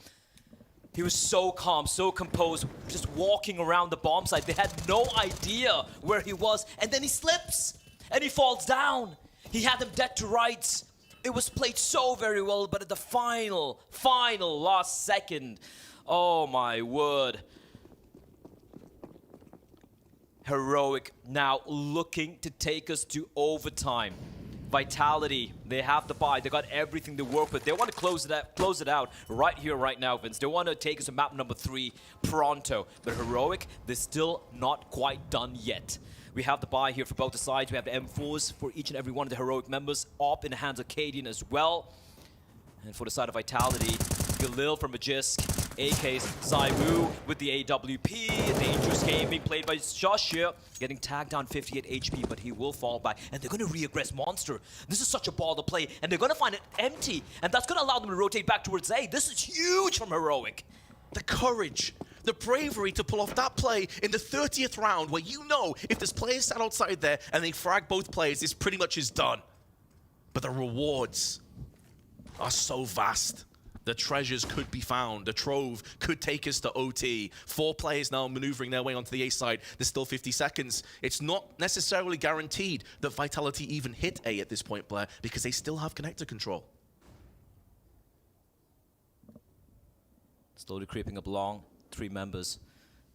He was so calm, so composed, just walking around the bomb site. They had no idea where he was. And then he slips, and he falls down. He had them dead to rights. It was played so very well, but at the final last second, oh my word. Heroic now looking to take us to overtime. Vitality, they have the buy. They got everything to work with. They want to close it out right here, right now, Vince. They want to take us to map number 3 pronto. But Heroic, they're still not quite done yet. We have the buy here for both the sides. We have the M4s for each and every one of the Heroic members. Op in the hands of Cadian as well. And for the side of Vitality, Galil from Magisk, AK's ZywOo with the AWP. A dangerous game being played by Josh here, getting tagged down 58 HP, but he will fall back. And they're going to re-aggress Monster. This is such a ball to play, and they're going to find it empty, and that's going to allow them to rotate back towards A. This is huge from Heroic. The courage, the bravery to pull off that play in the 30th round, where you know if this player sat outside there and they frag both players, this pretty much is done. But the rewards are so vast. the treasures could be found. The trove could take us to OT. 4 players now maneuvering their way onto the A side. There's still 50 seconds. It's not necessarily guaranteed that Vitality even hit A at this point, Blair, because they still have connector control. Slowly creeping up long, 3 members.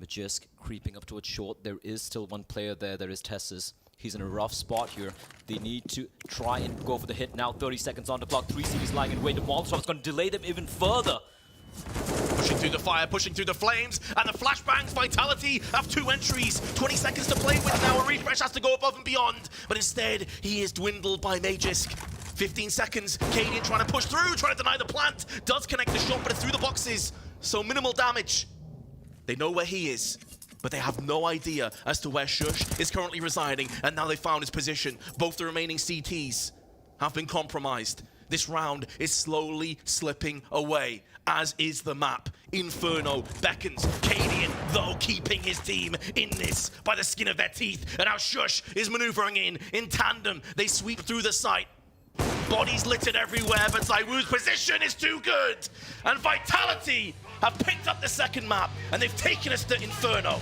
Magisk creeping up towards short. There is still 1 player there. There is Tessus. He's in a rough spot here. They need to try and go for the hit now. 30 seconds on the clock. 3 CDs lying in wait. The Molotov is going to delay them even further. Pushing through the fire, pushing through the flames, and the flashbangs. Vitality have 2 entries. 20 seconds to play with now. A refresh has to go above and beyond. But instead, he is dwindled by Magisk. 15 seconds. Cadian trying to push through, trying to deny the plant. Does connect the shot, but it's through the boxes. So minimal damage. They know where he is, but they have no idea as to where Shush is currently residing, and now they found his position. Both the remaining CTs have been compromised. This round is slowly slipping away, as is the map. Inferno beckons. Cadian, though, keeping his team in this by the skin of their teeth, and now Shush is maneuvering in tandem. They sweep through the site. Bodies littered everywhere, but ZywOo's position is too good. And Vitality have picked up the second map, and they've taken us to Inferno.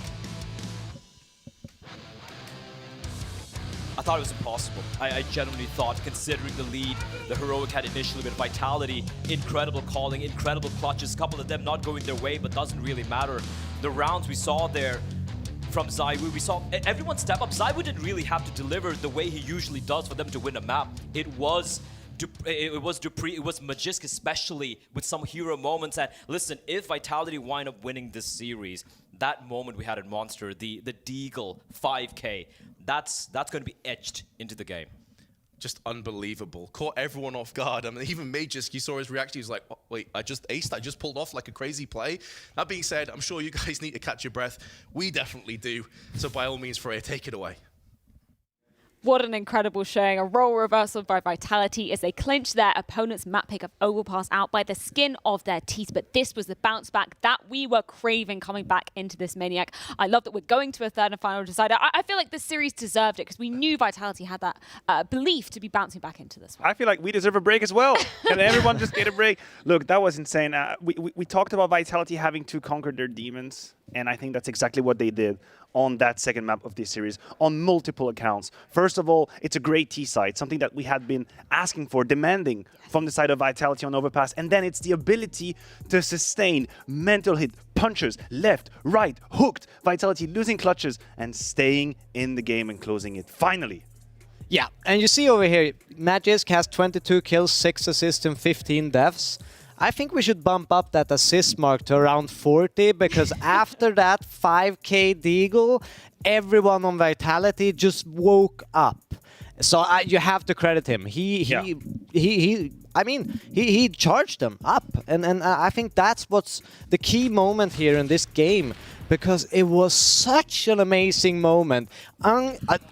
I thought it was impossible. I genuinely thought, considering the lead the Heroic had initially with Vitality, incredible calling, incredible clutches, a couple of them not going their way, but doesn't really matter. The rounds we saw there from ZywOo, we saw everyone step up. ZywOo didn't really have to deliver the way he usually does for them to win a map. It was Dupree, it was Magisk, especially with some hero moments. And listen, if Vitality wind up winning this series, that moment we had in Monster, the Deagle 5K, that's going to be etched into the game. Just unbelievable. Caught everyone off guard. I mean, even Magisk, you saw his reaction. He was like, oh, wait, I just aced. I just pulled off like a crazy play. That being said, I'm sure you guys need to catch your breath. We definitely do. So by all means, Freya, take it away. What an incredible showing. A role reversal by Vitality as they clinch their opponent's map pick of Overpass out by the skin of their teeth. But this was the bounce back that we were craving coming back into this Maniac. I love that we're going to a third and final decider. I feel like this series deserved it because we knew Vitality had that belief to be bouncing back into this one. I feel like we deserve a break as well. Can everyone just get a break? Look, that was insane. We talked about Vitality having to conquer their demons, and I think that's exactly what they did on that second map of this series on multiple accounts. First of all, it's a great T side, something that we had been asking for, demanding from the side of Vitality on Overpass. And then it's the ability to sustain mental hit, punches, left, right, hooked. Vitality losing clutches and staying in the game and closing it finally. Yeah, and you see over here, Magisk has 22 kills, 6 assists and 15 deaths. I think we should bump up that assist mark to around 40 because after that 5K Deagle, everyone on Vitality just woke up. So you have to credit him. He charged them up, and I think that's what's the key moment here in this game, because it was such an amazing moment,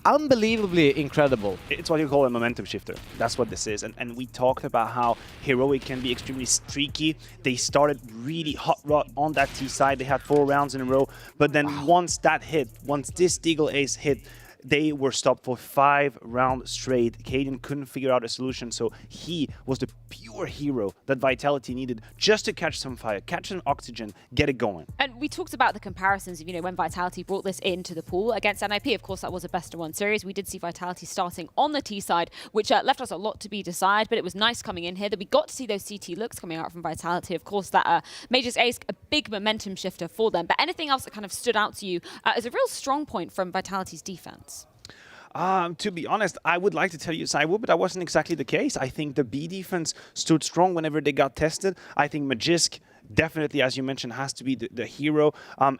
unbelievably incredible. It's what you call a momentum shifter. That's what this is. And we talked about how Heroic can be extremely streaky. They started really hot rod on that T side. They had 4 rounds in a row, but then once this Deagle Ace hit, they were stopped for 5 rounds straight. Cadian couldn't figure out a solution, so he was the pure hero that Vitality needed just to catch some fire, catch some oxygen, get it going. And we talked about the comparisons of, when Vitality brought this into the pool against NIP. Of course, that was a best-of-1 series. We did see Vitality starting on the T side, which left us a lot to be decided, but it was nice coming in here that we got to see those CT looks coming out from Vitality. Of course, that Magisk Ace, a big momentum shifter for them. But anything else that kind of stood out to you as a real strong point from Vitality's defense? To be honest, I would like to tell you ZywOo, but that wasn't exactly the case. I think the B defense stood strong whenever they got tested. I think Magisk definitely, as you mentioned, has to be the hero.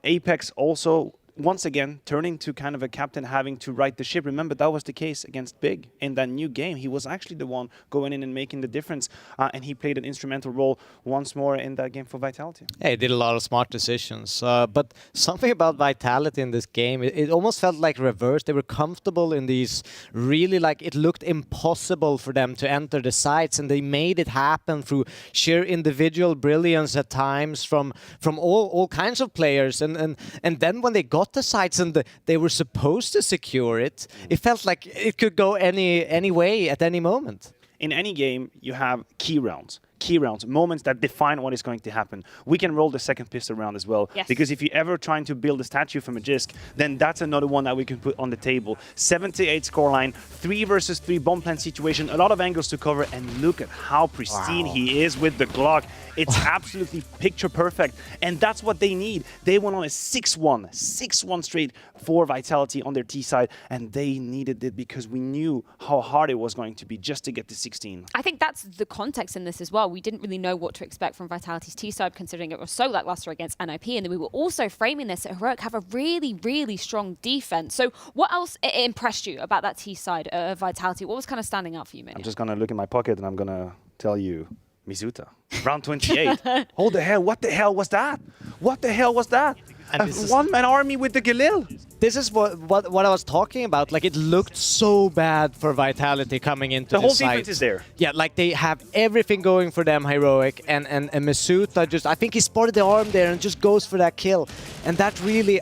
Apex also, once again, turning to kind of a captain having to right the ship. Remember, that was the case against Big in that new game. He was actually the one going in and making the difference, and he played an instrumental role once more in that game for Vitality. Yeah, he did a lot of smart decisions. But something about Vitality in this game, it almost felt like reverse. They were comfortable in these really, it looked impossible for them to enter the sites, and they made it happen through sheer individual brilliance at times from all kinds of players. And then when they got the sites and they were supposed to secure it, it felt like it could go any way at any moment. In any game, you have key rounds. key rounds, moments that define what is going to happen. We can roll the second pistol round as well. Yes. Because if you're ever trying to build a statue from a Jisk, then that's another one that we can put on the table. 78 scoreline, 3 versus 3 bomb plant situation, a lot of angles to cover, and look at how pristine he is with the Glock. It's absolutely picture perfect, and that's what they need. They went on a 6-1 straight for Vitality on their T side, and they needed it because we knew how hard it was going to be just to get to 16. I think that's the context in this as well. We didn't really know what to expect from Vitality's T side, considering it was so lackluster against NIP, and then we were also framing this that Heroic have a really, really strong defense. So what else impressed you about that T side of Vitality? What was kind of standing out for you, Mania? I'm just going to look in my pocket and I'm going to tell you, Mizuta, round 28. Oh, the hell, what the hell was that? What the hell was that? And A this is- one-man army with the Galil. This is what I was talking about. Like, it looked so bad for Vitality coming into The whole site. defense is there. Yeah, like they have everything going for them, Heroic, and Mizuta just, I think he spotted the arm there and just goes for that kill. And that really,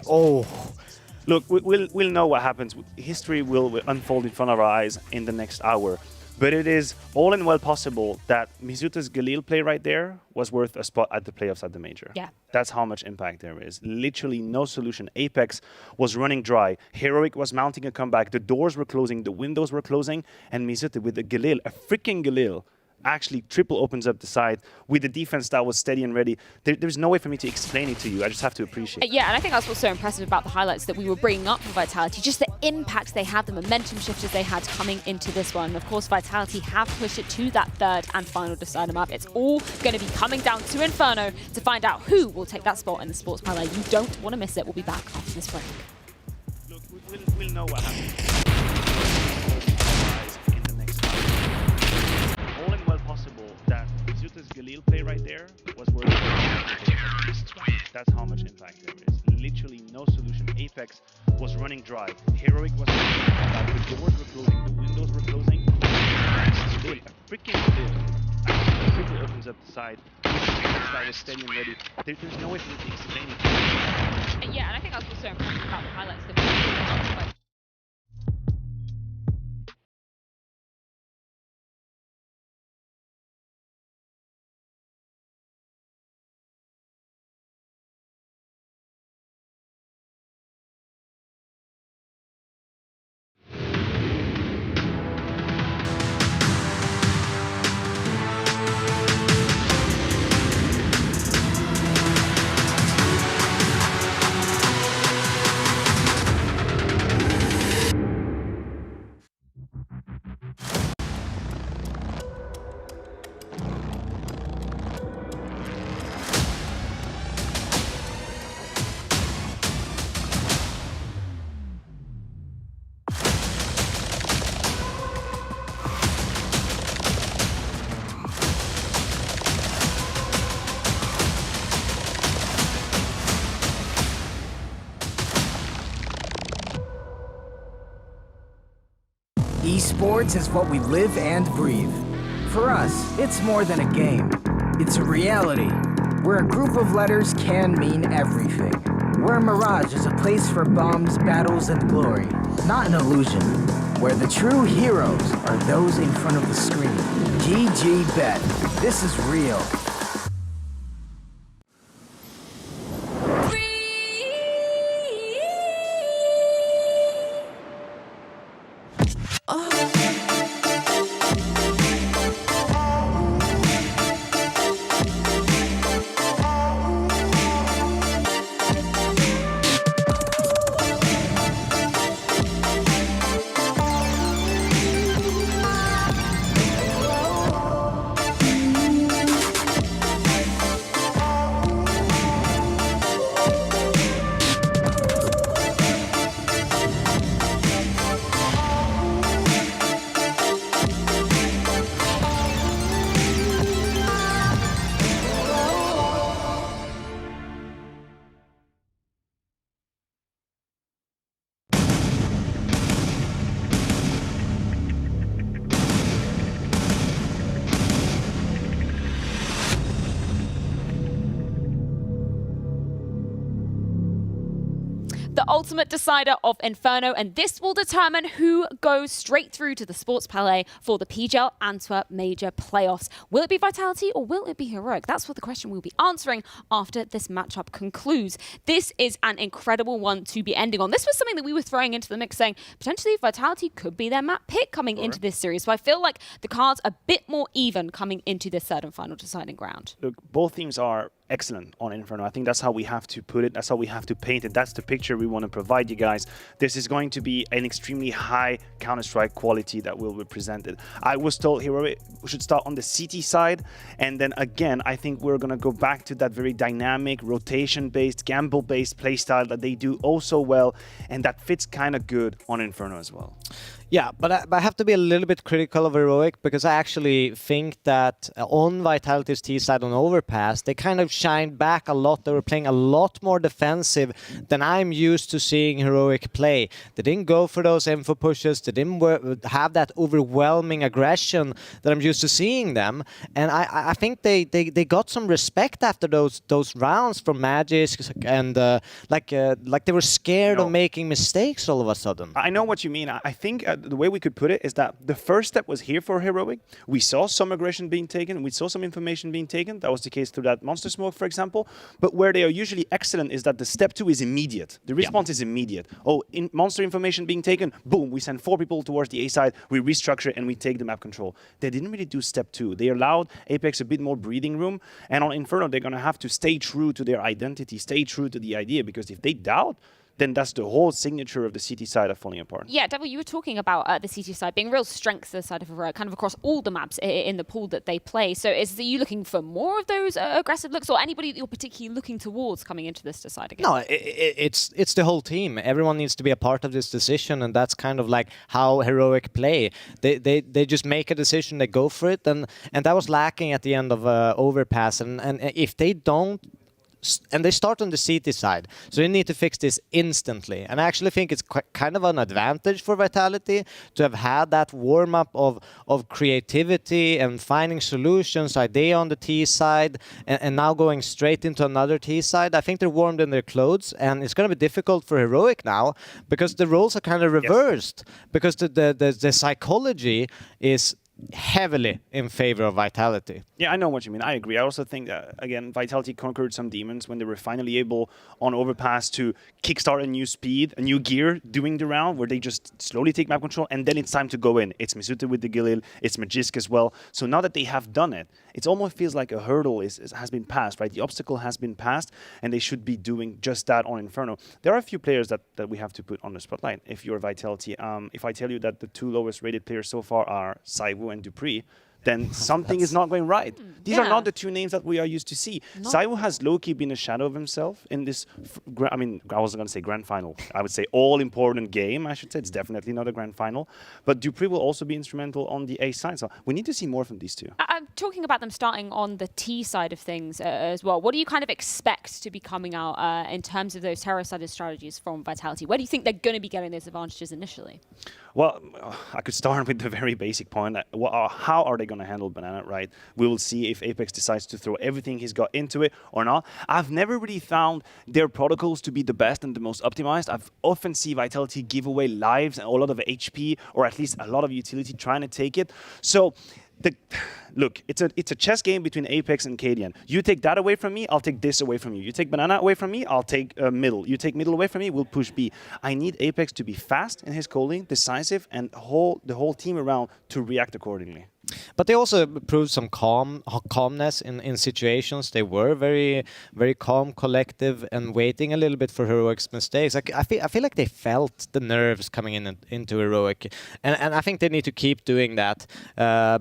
Look, we'll know what happens. History will unfold in front of our eyes in the next hour. But it is all and well possible that Mizuta's Galil play right there was worth a spot at the playoffs at the major. Yeah. That's how much impact there is. Literally no solution. Apex was running dry. Heroic was mounting a comeback. The doors were closing. The windows were closing. And Mizuta with the Galil, a freaking Galil, actually triple opens up the side with the defense that was steady and ready. There's no way for me to explain it to you. I just have to appreciate it. Yeah, and I think that's what's so impressive about the highlights that we were bringing up for Vitality, just the impact they had, the momentum shifters they had coming into this one. And of course, Vitality have pushed it to that third and final decider map. It's all going to be coming down to Inferno to find out who will take that spot in the sports parlay. You don't want to miss it. We'll be back after this break. Look, we'll know what happens. In the next all and well possible that Mizuta's Galil play right there was worth it. That's how much impact there is. Literally no solution. Apex was running dry. Heroic was running dry. The doors were closing. The windows were closing. Galil, a freaking Galil, actually quickly opens up the side. The defense that was steady and ready. There's no way for me to explain it. Yeah, and I think that's what's so impressive about the highlights that we brought up. Esports is what we live and breathe. For us, it's more than a game. It's a reality, where a group of letters can mean everything. Where Mirage is a place for bombs, battles, and glory, not an illusion. Where the true heroes are those in front of the screen. GG Bet. This is real. ultimate decider of Inferno, and this will determine who goes straight through to the Sports Palais for the PGL Antwerp Major Playoffs. Will it be Vitality or will it be Heroic? That's what the question we'll be answering after this matchup concludes. This is an incredible one to be ending on. This was something that we were throwing into the mix, saying potentially Vitality could be their map pick coming into this series. So I feel like the cards are a bit more even coming into this third and final deciding ground. Look, both teams are excellent on Inferno. I think that's how we have to put it. That's how we have to paint it. That's the picture we want to provide you guys. This is going to be an extremely high Counter-Strike quality that will be presented. I was told Heroic should start on the CT side, and then again, I think we're going to go back to that very dynamic, rotation-based, gamble-based playstyle that they do oh so well, and that fits kind of good on Inferno as well. Yeah, but I have to be a little bit critical of Heroic because I actually think that on Vitality's T side on Overpass, they kind of shined back a lot. They were playing a lot more defensive than I'm used to seeing Heroic play. They didn't go for those info pushes. They didn't have that overwhelming aggression that I'm used to seeing them. And I think they got some respect after those rounds from Magic, and like they were scared of making mistakes all of a sudden. I know what you mean. I think the way we could put it is that the first step was here for Heroic. We saw some aggression being taken. We saw some information being taken. That was the case through that monster smoke, for example. But where they are usually excellent is that the step 2 is immediate. The response is immediate. Oh, monster information being taken, boom, we send 4 people towards the A side, we restructure and we take the map control. They didn't really do step 2. They allowed Apex a bit more breathing room. And on Inferno, they're going to have to stay true to their identity, stay true to the idea, because if they doubt, then that's the whole signature of the CT side of falling apart. Yeah, Devil, you were talking about the CT side being real strength to the side of Heroic, kind of across all the maps in the pool that they play. So is you looking for more of those aggressive looks, or anybody that you're particularly looking towards coming into this deciding game? No, it's the whole team. Everyone needs to be a part of this decision, and that's kind of like how Heroic play. They just make a decision, they go for it, and that was lacking at the end of Overpass. And if they don't, and they start on the CT side, so they need to fix this instantly. And I actually think it's kind of an advantage for Vitality to have had that warm-up of creativity and finding solutions, idea on the T side, and now going straight into another T side. I think they're warmed in their clothes, and it's going to be difficult for Heroic now because the roles are kind of reversed, because the psychology is heavily in favor of Vitality. Yeah, I know what you mean. I agree. I also think that, again, Vitality conquered some demons when they were finally able on Overpass to kickstart a new speed, a new gear during the round where they just slowly take map control, and then it's time to go in. It's Misuta with the Gilil, it's Magisk as well. So now that they have done it, it almost feels like a hurdle has been passed, right? The obstacle has been passed, and they should be doing just that on Inferno. There are a few players that we have to put on the spotlight if you're Vitality. If I tell you that the 2 lowest rated players so far are Saivu and Dupree, then something is not going right. These are not the 2 names that we are used to see. Saivu has low-key been a shadow of himself in this, I wasn't going to say grand final. I would say all-important game, I should say. It's definitely not a grand final. But Dupree will also be instrumental on the A side. So we need to see more from these 2. I'm talking about them starting on the T side of things as well. What do you kind of expect to be coming out in terms of those terror-sided strategies from Vitality? Where do you think they're going to be getting those advantages initially? Well, I could start with the very basic point. How are they going to handle Banana, right? We will see if Apex decides to throw everything he's got into it or not. I've never really found their protocols to be the best and the most optimized. I've often seen Vitality give away lives and a lot of HP, or at least a lot of utility trying to take it. So, look, it's a chess game between Apex and Cadian. You take that away from me, I'll take this away from you. You take Banana away from me, I'll take middle. You take middle away from me, we'll push B. I need Apex to be fast in his calling, decisive, and the whole team around to react accordingly. But they also proved some calmness in situations. They were very, very calm, collective, and waiting a little bit for Heroic's mistakes. I feel like they felt the nerves coming into Heroic, and I think they need to keep doing that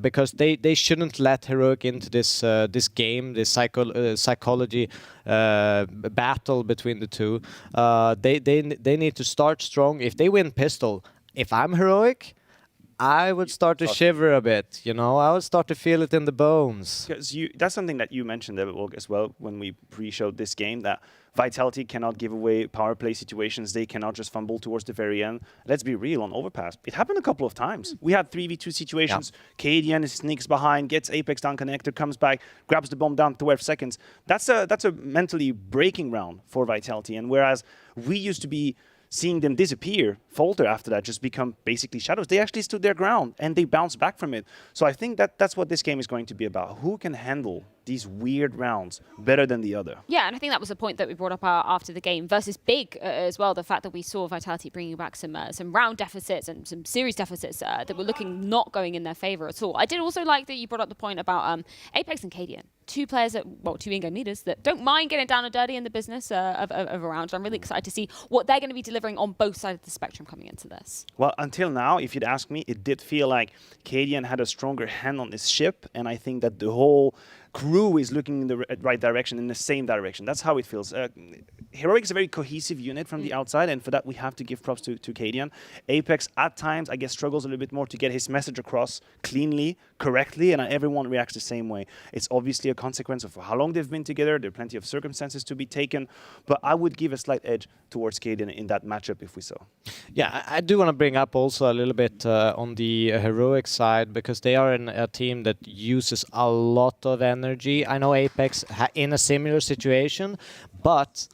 because they shouldn't let Heroic into this game, this psychology battle between the 2. They need to start strong. If they win pistol, if I'm Heroic, I would start to shiver a bit, you know. I would start to feel it in the bones. Because that's something that you mentioned, as well, when we pre-showed this game, that Vitality cannot give away power play situations. They cannot just fumble towards the very end. Let's be real, on Overpass, it happened a couple of times. We had 3v2 situations. Yeah. Cadian sneaks behind, gets Apex down connector, comes back, grabs the bomb down 12 seconds. That's a mentally breaking round for Vitality. And whereas we used to be seeing them disappear, falter after that, just become basically shadows. They actually stood their ground and they bounced back from it. So I think that's what this game is going to be about. Who can handle these weird rounds better than the other? Yeah, and I think that was a point that we brought up after the game versus Big as well. The fact that we saw Vitality bringing back some round deficits and some series deficits that were looking not going in their favor at all. I did also like that you brought up the point about Apex and Cadian. Two players that, well, two in-game leaders that don't mind getting down and dirty in the business of a round. I'm really excited to see what they're going to be delivering on both sides of the spectrum coming into this. Well, until now, if you'd ask me, it did feel like Cadian had a stronger hand on this ship, and I think that the whole crew is looking in the right direction, in the same direction. That's how it feels. Heroic is a very cohesive unit from the outside, and for that we have to give props to Cadian. Apex, at times, I guess, struggles a little bit more to get his message across cleanly, correctly, and everyone reacts the same way. It's obviously a consequence of how long they've been together. There are plenty of circumstances to be taken, but I would give a slight edge towards Cadian in that matchup if we saw. Yeah, I do want to bring up also a little bit on the Heroic side, because they are a team that uses a lot of energy. I know Apex in a similar situation, but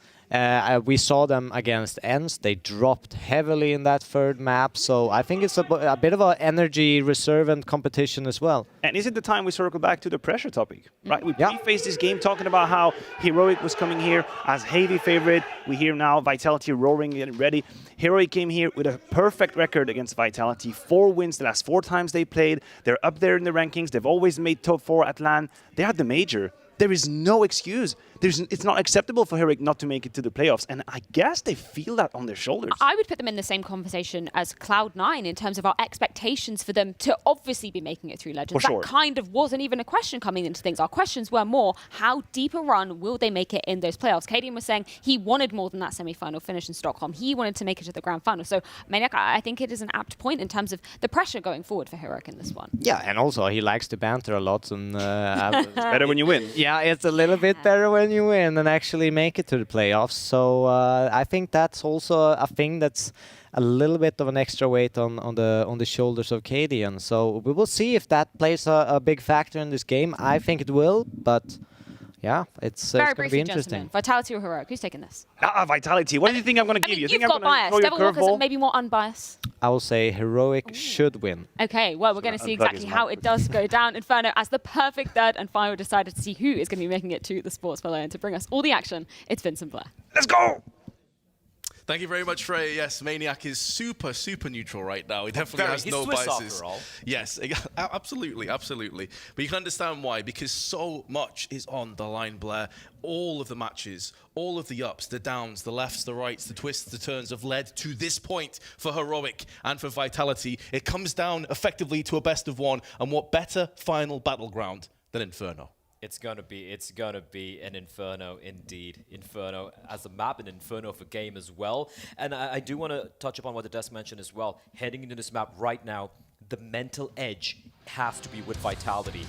we saw them against ENCE. They dropped heavily in that third map, so I think it's a bit of an energy reserve and competition as well. And is it the time we circle back to the pressure topic, right? We prefaced this game talking about how Heroic was coming here as heavy favorite. We hear now Vitality roaring, getting ready. Heroic came here with a perfect record against Vitality. 4 wins the last 4 times they played. They're up there in the rankings. They've always made top 4 at LAN. They had the major. There is no excuse. It's not acceptable for Heroic not to make it to the playoffs, and I guess they feel that on their shoulders. I would put them in the same conversation as Cloud9 in terms of our expectations for them to obviously be making it through Legends. For sure. That kind of wasn't even a question coming into things. Our questions were more, how deep a run will they make it in those playoffs? Cadian was saying he wanted more than that semi-final finish in Stockholm. He wanted to make it to the grand final. So, Maniac, I think it is an apt point in terms of the pressure going forward for Heroic in this one. Yeah, and also he likes to banter a lot. And it's better when you win. Yeah, it's a little bit better when you win and actually make it to the playoffs. So I think that's also a thing that's a little bit of an extra weight on the shoulders of Cadian. So we will see if that plays a big factor in this game. I think it will, but yeah, it's going to be interesting. Vitality or Heroic? Who's taking this? Vitality. What do you think I'm going to give you? You've got bias. Devil Walker's maybe more unbiased. I will say Heroic should win. Okay, well, we're going to see exactly how it does go down. Inferno as the perfect third and final decider to see who is going to be making it to the Sports Pavilion. To bring us all the action, it's Vincent Blair. Let's go! Thank you very much, Trey. Yes, Maniac is super neutral right now. He definitely has no Swiss biases. after all. Yes, absolutely. But you can understand why, because so much is on the line, Blair. All of the matches, all of the ups, the downs, the lefts, the rights, the twists, the turns have led to this point for Heroic and for Vitality. It comes down effectively to a best of one, and what better final battleground than Inferno? It's gonna be an Inferno indeed. Inferno as a map, and Inferno for game as well. And I do want to touch upon what the desk mentioned as well. Heading into this map right now, the mental edge has to be with Vitality.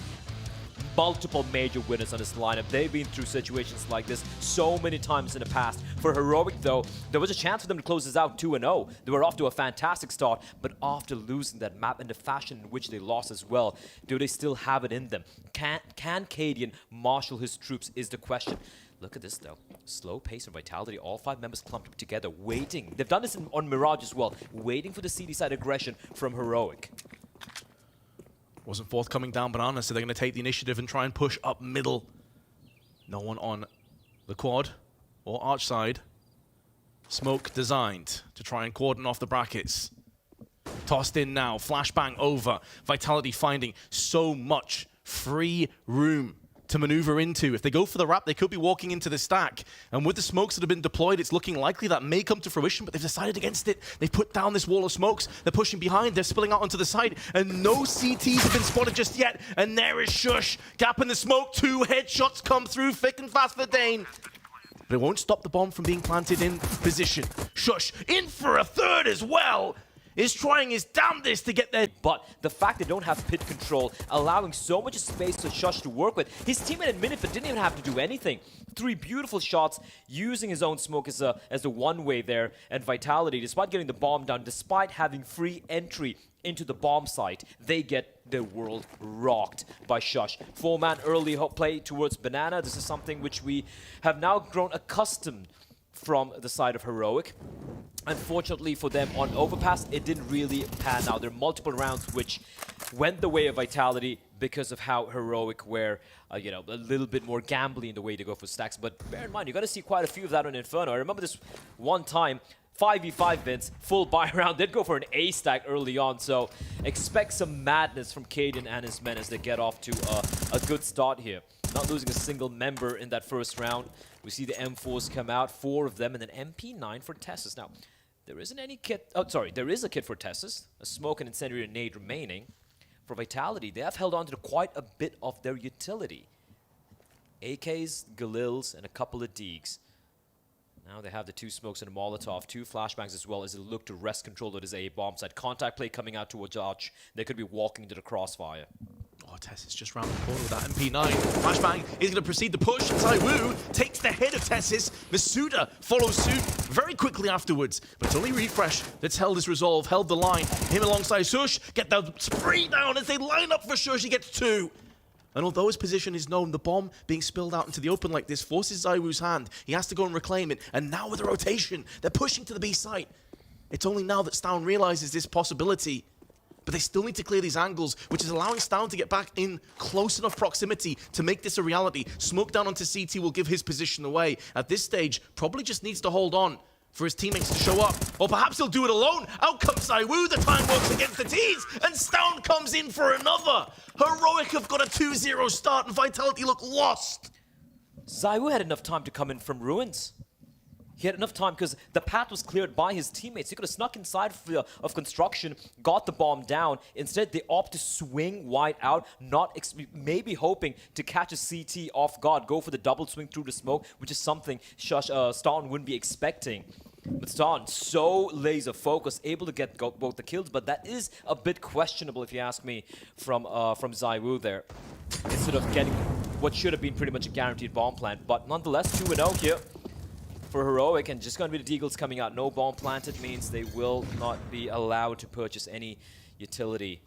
Multiple major winners on this lineup. They've been through situations like this so many times in the past. For Heroic, though, there was a chance for them to close this out 2-0. They were off to a fantastic start, but after losing that map and the fashion in which they lost as well, do they still have it in them? Can Cadian marshal his troops is the question. Look at this, though. Slow pace and Vitality. All 5 members clumped together, waiting. They've done this on Mirage as well, waiting for the CD side aggression from Heroic. Wasn't forthcoming down Banana, so they're going to take the initiative and try and push up middle. No one on the quad or arch side. Smoke designed to try and cordon off the brackets. Tossed in now, flashbang over. Vitality finding so much free room to maneuver into. If they go for the wrap, they could be walking into the stack. And with the smokes that have been deployed, it's looking likely that may come to fruition, but they've decided against it. They've put down this wall of smokes. They're pushing behind. They're spilling out onto the side. And no CTs have been spotted just yet. And there is Shush. Gap in the smoke. 2 headshots come through thick and fast for Dane. But it won't stop the bomb from being planted in position. Shush in for a third as well. Is trying his damnedest to get there. But the fact they don't have pit control, allowing so much space for Shush to work with. His teammate at Minifit didn't even have to do anything. 3 beautiful shots, using his own smoke as a one-way there. And Vitality, despite getting the bomb down, despite having free entry into the bomb site, they get their world rocked by Shush. 4-man early play towards Banana. This is something which we have now grown accustomed from the side of Heroic. Unfortunately for them on Overpass, it didn't really pan out. There are multiple rounds which went the way of Vitality because of how Heroic were, you know, a little bit more gambly in the way to go for stacks. But bear in mind, you're going to see quite a few of that on Inferno. I remember this one time, 5v5 Vince, full buy round, did go for an A stack early on. So expect some madness from Caden and his men as they get off to a good start here. Not losing a single member in that first round. We see the M4s come out, 4 of them, and then MP9 for Tessus. Now, there isn't any kit. Oh, sorry, there is a kit for Tessus, a smoke and incendiary nade remaining. For Vitality, they have held on to quite a bit of their utility. AKs, Galils, and a couple of Deegs. Now they have the 2 smokes and a Molotov, 2 flashbangs as well as they look to wrest control of this A bomb site. Contact play coming out towards Arch. They could be walking into the crossfire. Oh, Tess is just round the corner with that MP9. Flashbang is going to proceed to push. Zaiwu takes the head of Tessis. Masuda follows suit very quickly afterwards. But it's only Refresh that's held his resolve, held the line. Him alongside Sush get the spray down as they line up for Sush. He gets 2. And although his position is known, the bomb being spilled out into the open like this forces Zaiwu's hand. He has to go and reclaim it. And now with the rotation, they're pushing to the B site. It's only now that Stown realizes this possibility. But they still need to clear these angles, which is allowing Stown to get back in close enough proximity to make this a reality. Smoke down onto CT will give his position away. At this stage, probably just needs to hold on for his teammates to show up. Or perhaps he'll do it alone. Out comes Zaiwu, the time works against the T's, and Stown comes in for another. Heroic have got a 2-0 start, and Vitality look lost. Zaiwu had enough time to come in from Ruins. He had enough time because the path was cleared by his teammates. He could have snuck inside of construction, got the bomb down. Instead, they opt to swing wide out, maybe hoping to catch a CT off guard, go for the double swing through the smoke, which is something Stalin wouldn't be expecting. But Stalin, so laser focused, able to get both the kills, but that is a bit questionable if you ask me from Zaiwu there. Instead of getting what should have been pretty much a guaranteed bomb plant. But nonetheless, 2-0 here for Heroic, and just going to be the Deagles coming out. No bomb planted means they will not be allowed to purchase any utility.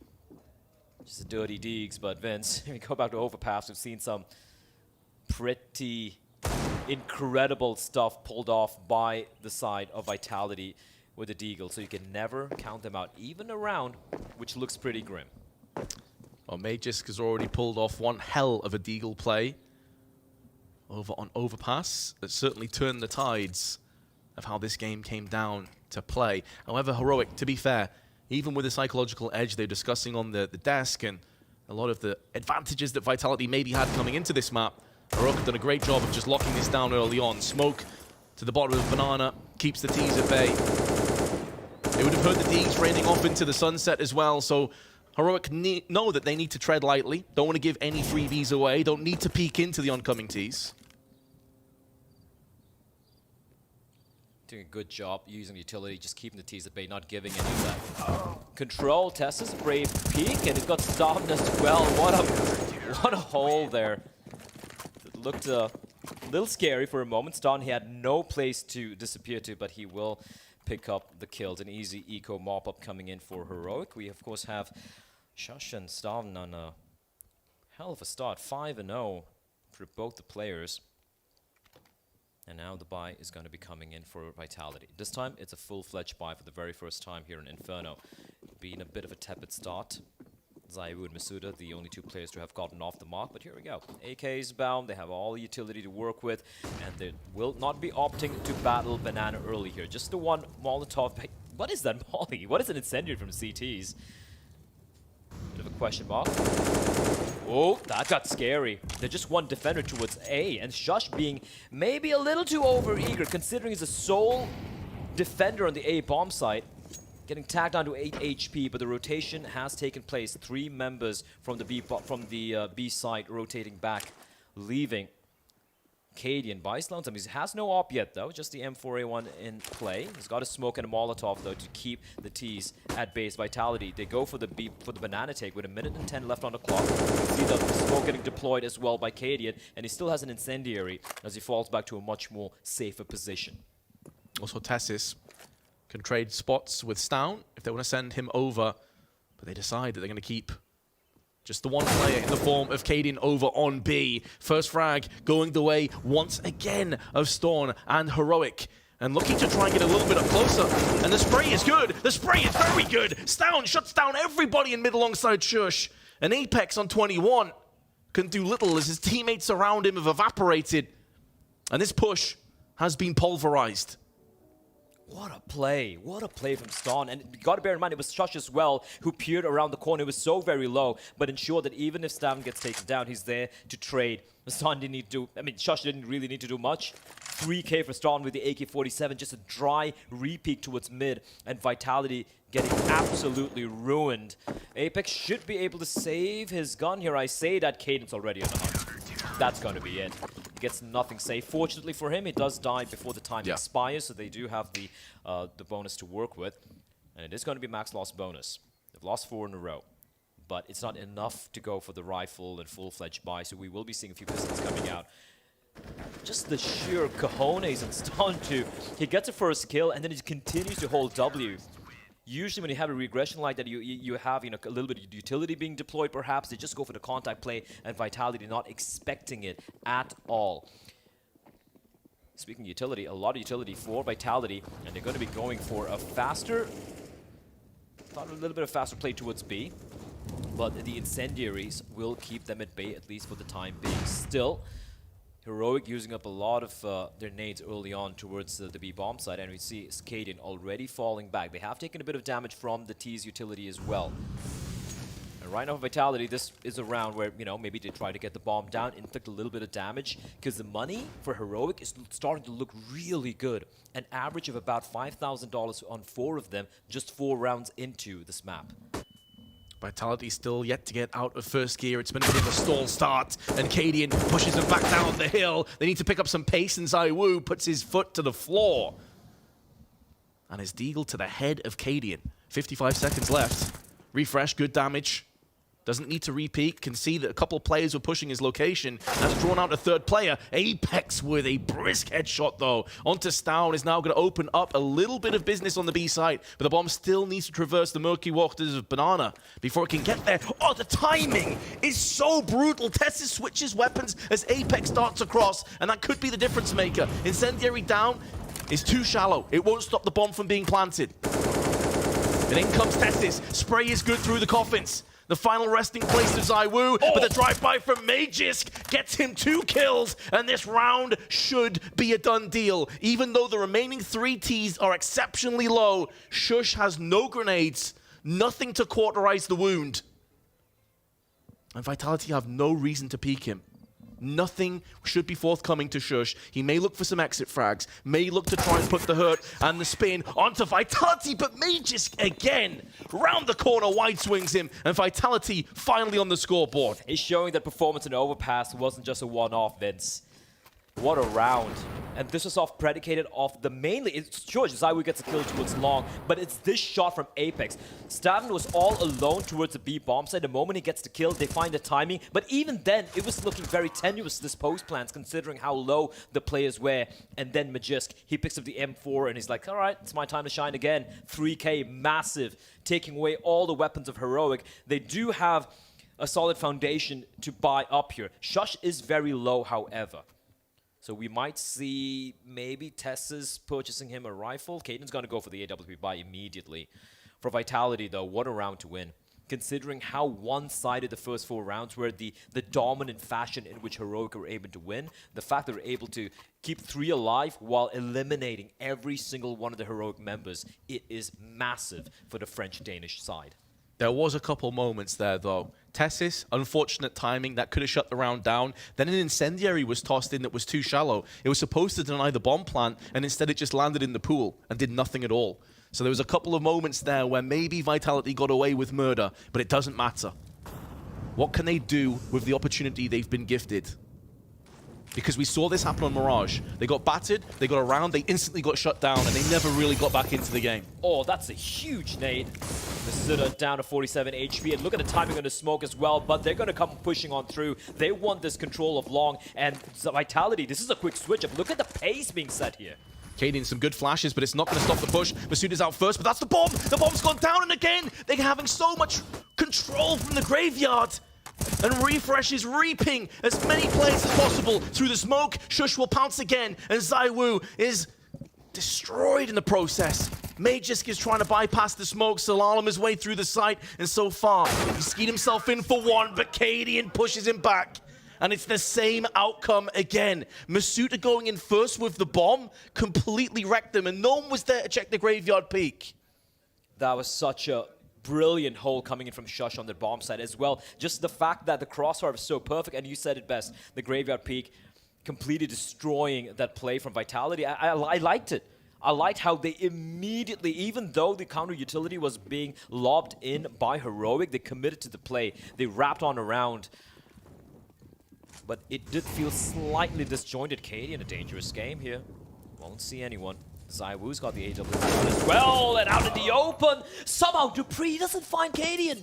Just the dirty Deags, but Vince, we go back to Overpass. We've seen some pretty incredible stuff pulled off by the side of Vitality with the Deagle, so you can never count them out, even a round, which looks pretty grim. Well, Magisk has already pulled off one hell of a Deagle play over on Overpass that certainly turned the tides of how this game came down to play. However, Heroic, to be fair, even with the psychological edge they're discussing on the desk and a lot of the advantages that Vitality maybe had coming into this map, Heroic have done a great job of just locking this down early on. Smoke to the bottom of Banana keeps the T's at bay. They would have heard the D's raining off into the sunset as well, so Heroic know that they need to tread lightly, don't want to give any freebies away, don't need to peek into the oncoming T's. Doing a good job using utility, just keeping the T's at bay, not giving any of that. Control, Tessus, brave peek, and he's got Starvin as well. What a hole there. It looked a little scary for a moment. Starvin, he had no place to disappear to, but he will pick up the kills. An easy eco mop-up coming in for Heroic. We, of course, have Shush and Starvin on a hell of a start. 5-0 for both the players. And now the buy is going to be coming in for Vitality. This time, it's a full-fledged buy for the very first time here in Inferno. Being a bit of a tepid start. Zaiwu and Masuda, the only 2 players to have gotten off the mark, but here we go. AK is bound, they have all the utility to work with, and they will not be opting to battle Banana early here. Just the one Molotov. What is that Molly? What is an incendiary from CTs? Bit of a question mark. Oh, that got scary. They're just one defender towards A, and Shush being maybe a little too over-eager, considering he's the sole defender on the A bomb site. Getting tagged down to 8 HP, but the rotation has taken place. 3 members from the B side rotating back, leaving Cadian by his lonesome. He has no op yet, though, just the M4A1 in play. He's got a smoke and a Molotov, though, to keep the T's at base. Vitality, they go for the banana take with 1 minute and 10 left on the clock. You see the smoke getting deployed as well by Cadian, and he still has an incendiary as he falls back to a much more safer position. Also, Tessis can trade spots with Stown if they want to send him over, but they decide that they're going to keep just the one player in the form of Cadian over on B. First frag going the way once again of Storm and Heroic. and looking to try and get a little bit up closer. And the spray is good. The spray is very good. Stown shuts down everybody in mid alongside Shush. And Apex on 21 can do little as his teammates around him have evaporated. And this push has been pulverized. What a play from Ston. And you gotta bear in mind, it was Shush as well who peered around the corner. It was so very low, but ensured that even if Stan gets taken down, he's there to trade. Ston didn't need to Shush didn't really need to do much. 3K for Ston with the AK-47, just a dry re-peek towards mid, and Vitality getting absolutely ruined. Apex should be able to save his gun here. I say that Cadence already on the hunt. That's gonna be it. He gets nothing safe. Fortunately for him, he does die before the time expires, so they do have the bonus to work with. And it is going to be max loss bonus. They've lost 4 in a row, but it's not enough to go for the rifle and full-fledged buy, so we will be seeing a few pistols coming out. Just the sheer cojones and Stun too. He gets a first kill, and then he continues to hold W. Usually when you have a regression like that, you have a little bit of utility being deployed perhaps. They just go for the contact play, and Vitality not expecting it at all. Speaking of utility, a lot of utility for Vitality, and they're going to be going for a faster, thought a little bit of faster play towards B, but the Incendiaries will keep them at bay at least for the time being. Still, Heroic using up a lot of their nades early on towards the B bomb side, and we see Skaden already falling back. They have taken a bit of damage from the T's utility as well. And right now, Vitality, this is a round where, maybe they try to get the bomb down, inflict a little bit of damage, because the money for Heroic is starting to look really good. An average of about $5,000 on 4 of them, just 4 rounds into this map. Vitality still yet to get out of first gear. It's been a bit of a stall start, and Cadian pushes him back down the hill. They need to pick up some pace, and ZywOo puts his foot to the floor. And his deagle to the head of Cadian. 55 seconds left. Refresh, good damage. Doesn't need to re-peek. Can see that a couple of players were pushing his location. Has drawn out a third player. Apex with a brisk headshot, though. Onto Stown is now going to open up a little bit of business on the B side, but the bomb still needs to traverse the murky waters of Banana before it can get there. Oh, the timing is so brutal. Tessus switches weapons as Apex darts across, and that could be the difference maker. Incendiary down is too shallow. It won't stop the bomb from being planted. And in comes Tessus. Spray is good through the coffins. The final resting place of ZywOo, but the drive-by from Magisk gets him 2 kills, and this round should be a done deal. Even though the remaining 3 Ts are exceptionally low, Shush has no grenades, nothing to cauterize the wound. And Vitality have no reason to peek him. Nothing should be forthcoming to Shush. He may look for some exit frags, may look to try and put the hurt and the spin onto Vitality, but Magisk again, round the corner, wide swings him, and Vitality finally on the scoreboard. It's showing that performance in Overpass wasn't just a one-off, Vince. What a round. And this was off predicated off the mainly, it's sure ZywOo gets a kill towards long, but it's this shot from Apex. Staten was all alone towards the B bomb site. The moment he gets the kill, they find the timing, but even then, it was looking very tenuous, this post plans, considering how low the players were. And then Magisk, he picks up the M4 and he's like, all right, it's my time to shine again. 3K, massive, taking away all the weapons of Heroic. They do have a solid foundation to buy up here. Shush is very low, however. So we might see maybe Tessa's purchasing him a rifle. Caden's going to go for the AWP buy immediately. For Vitality, though, what a round to win. Considering how one-sided the first 4 rounds were, the dominant fashion in which Heroic were able to win, the fact that they're able to keep 3 alive while eliminating every single one of the Heroic members, it is massive for the French-Danish side. There was a couple moments there, though. Tessis, unfortunate timing, that could have shut the round down. Then an incendiary was tossed in that was too shallow. It was supposed to deny the bomb plant, and instead it just landed in the pool and did nothing at all. So there was a couple of moments there where maybe Vitality got away with murder, but it doesn't matter. What can they do with the opportunity they've been gifted? Because we saw this happen on Mirage. They got battered, they got around, they instantly got shut down, and they never really got back into the game. Oh, that's a huge nade. Misida down to 47 HP, and look at the timing on the smoke as well, but they're going to come pushing on through. They want this control of long, and Vitality, this is a quick switch up. Look at the pace being set here. Cadian, some good flashes, but it's not going to stop the push. Masuda's out first, but that's the bomb! The bomb's gone down, and again, they're having so much control from the graveyard. And Refresh is reaping as many players as possible through the smoke. Shush will pounce again, and ZywOo is destroyed in the process. Magisk is trying to bypass the smoke, slalom his way through the site, and so far, he skied himself in for one, but Cadian pushes him back. And it's the same outcome again. Masuta going in first with the bomb, completely wrecked them, and no one was there to check the graveyard peak. That was such a brilliant hole coming in from Shush on the bomb side as well. Just the fact that the crossfire was so perfect, and you said it best, the graveyard peak completely destroying that play from Vitality. I liked it. I liked how they immediately, even though the counter utility was being lobbed in by Heroic, they committed to the play. They wrapped on around. But it did feel slightly disjointed. Katie in a dangerous game here. Won't see anyone. ZywOo's got the AW as well, and out in the open. Somehow Dupree doesn't find Cadian.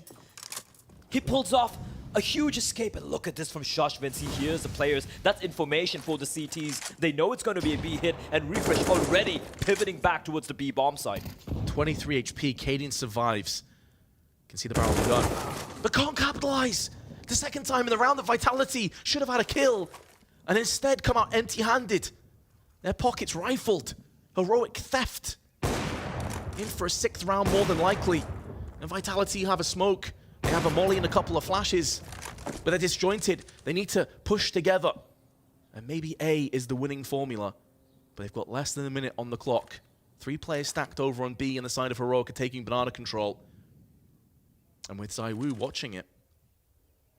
He pulls off a huge escape, and look at this from Shush, Vince. He hears the players. That's information for the CTs. They know it's going to be a B hit, and Refresh already pivoting back towards the B bomb site. 23 HP, Cadian survives. You can see the barrel of the gun, but can't capitalize. The second time in the round that Vitality should have had a kill, and instead come out empty-handed. Their pockets rifled. Heroic theft. In for a 6th round more than likely. And Vitality have a smoke. They have a molly and a couple of flashes. But they're disjointed. They need to push together. And maybe A is the winning formula. But they've got less than a minute on the clock. 3 players stacked over on B, and the side of Heroic are taking banana control. And with ZywOo watching it,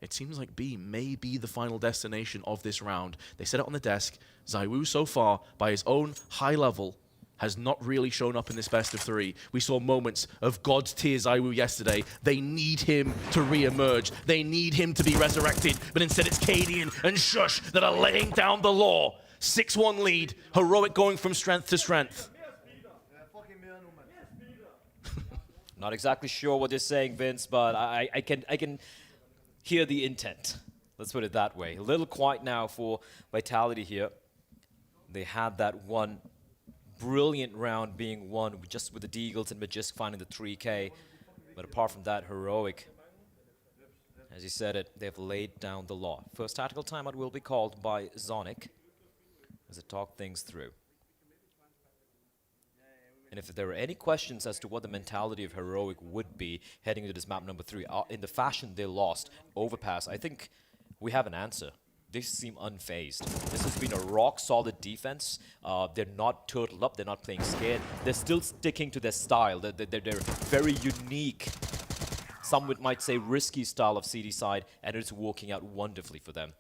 it seems like B may be the final destination of this round. They said it on the desk. ZywOo so far, by his own high level, has not really shown up in this best of 3. We saw moments of God's tier ZywOo yesterday. They need him to re-emerge. They need him to be resurrected. But instead it's Cadian and Shush that are laying down the law. 6-1 lead. Heroic going from strength to strength. Not exactly sure what they're saying, Vince, but I can hear the intent. Let's put it that way. A little quiet now for Vitality here. They had that one brilliant round being won just with the Deagles and Magisk finding the 3K. But apart from that, Heroic, as you said it, they've laid down the law. First tactical timeout will be called by Zonic as they talk things through. And if there are any questions as to what the mentality of Heroic would be heading into this map number 3, in the fashion they lost, Overpass, I think we have an answer. They seem unfazed. This has been a rock-solid defense. They're not turtled up. They're not playing scared. They're still sticking to their style. They're very unique, some might say risky style of CD side, and it's working out wonderfully for them.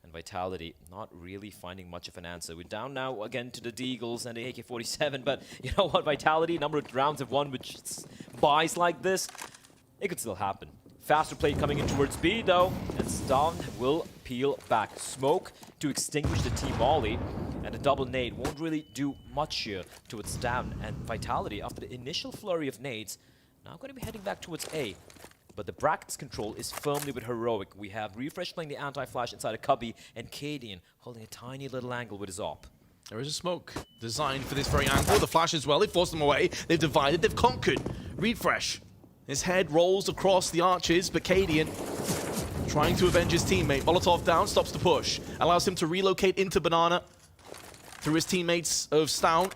And Vitality not really finding much of an answer. We're down now again to the Deagles and the AK-47, but you know what, Vitality, number of rounds have won with buys like this, it could still happen. Faster play coming in towards B though, and Stun will peel back. Smoke to extinguish the T-Molly, and a double nade won't really do much here towards Down. And Vitality, after the initial flurry of nades, now going to be heading back towards A. But the brackets control is firmly with Heroic. We have Refresh playing the anti-flash inside a cubby, and Cadian holding a tiny little angle with his op. There is a smoke designed for this very angle. The flash as well. They forced them away. They've divided. They've conquered. Refresh. His head rolls across the arches, but Cadian trying to avenge his teammate. Molotov down, stops the push. Allows him to relocate into Banana through his teammates of Stown.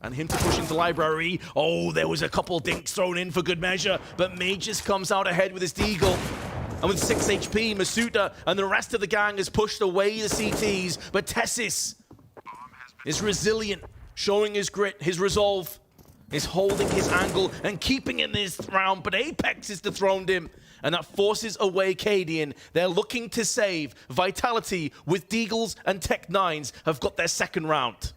And him to push into Library. Oh, there was a couple dinks thrown in for good measure, but Magisk comes out ahead with his Deagle. And with 6 HP, Masuta and the rest of the gang has pushed away the CTs, but Tessis is resilient, showing his grit, his resolve, is holding his angle and keeping in this round, but Apex is dethroned him, and that forces away Cadian. They're looking to save. Vitality with Deagles and Tech-9s have got their second round.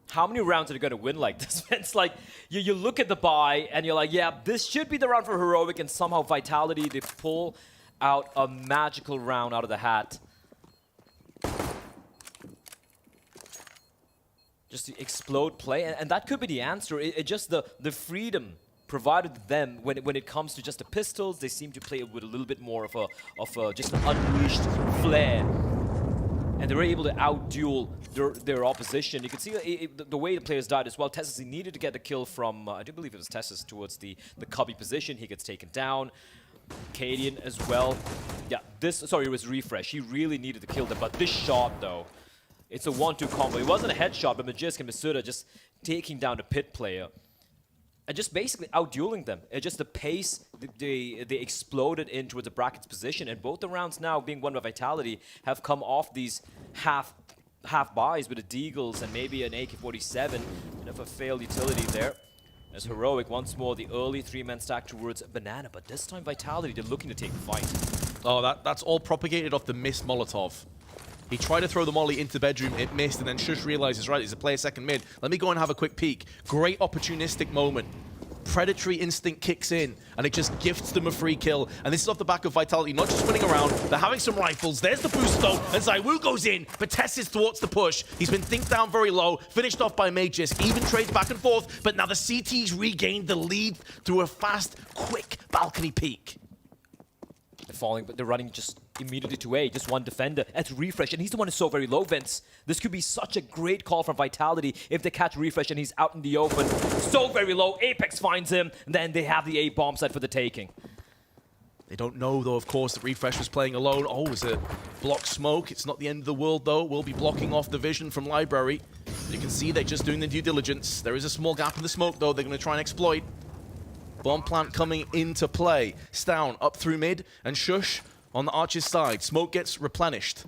How many rounds are they going to win like this? It's like, you look at the buy, and you're like, yeah, this should be the round for Heroic, and somehow Vitality, they pull out a magical round out of the hat. Just to explode play, and that could be the answer. It just the freedom provided them when it comes to just the pistols. They seem to play with a little bit more of a just an unleashed flair. And they were able to outduel their opposition. You can see the way the players died as well. Tessis, he needed to get the kill from, I do believe it was Tessis, towards the cubby position. He gets taken down. Cadian as well. Yeah, sorry, it was Refresh. He really needed to kill them, but this shot, though, It's a 1-2 combo. It wasn't a headshot, but Magisk and Masuda just taking down the pit player. And just basically out-dueling them. It's just the pace, they exploded in towards the brackets position, and both the rounds now being won by Vitality have come off these half buys with the Deagles and maybe an AK-47. Bit of a failed utility there. As Heroic once more the early 3-man stack towards Banana, but this time Vitality, they're looking to take the fight. Oh, that's all propagated off the missed Molotov. He tried to throw the molly into the bedroom, it missed, and then Shush realizes, right, he's a player second mid. Let me go and have a quick peek. Great opportunistic moment. Predatory instinct kicks in, and it just gifts them a free kill. And this is off the back of Vitality, not just winning around, they're having some rifles. There's the boost though, and ZywOo goes in, but Tess is towards the push. He's been thinked down very low, finished off by Magisk, even trades back and forth, but now the CT's regained the lead through a fast, quick balcony peek. They're falling, but they're running just immediately to A. Just one defender. That's Refresh, and he's the one who's so very low, Vince. This could be such a great call from Vitality if they catch Refresh and he's out in the open. So very low. Apex finds him, and then they have the A bomb site for the taking. They don't know, though, of course, that Refresh was playing alone. Oh, it's a block smoke. It's not the end of the world, though. We'll be blocking off the vision from Library. You can see they're just doing the due diligence. There is a small gap in the smoke, though, they're going to try and exploit. Bomb plant coming into play. Stown up through mid, and Shush on the Archer's side. Smoke gets replenished.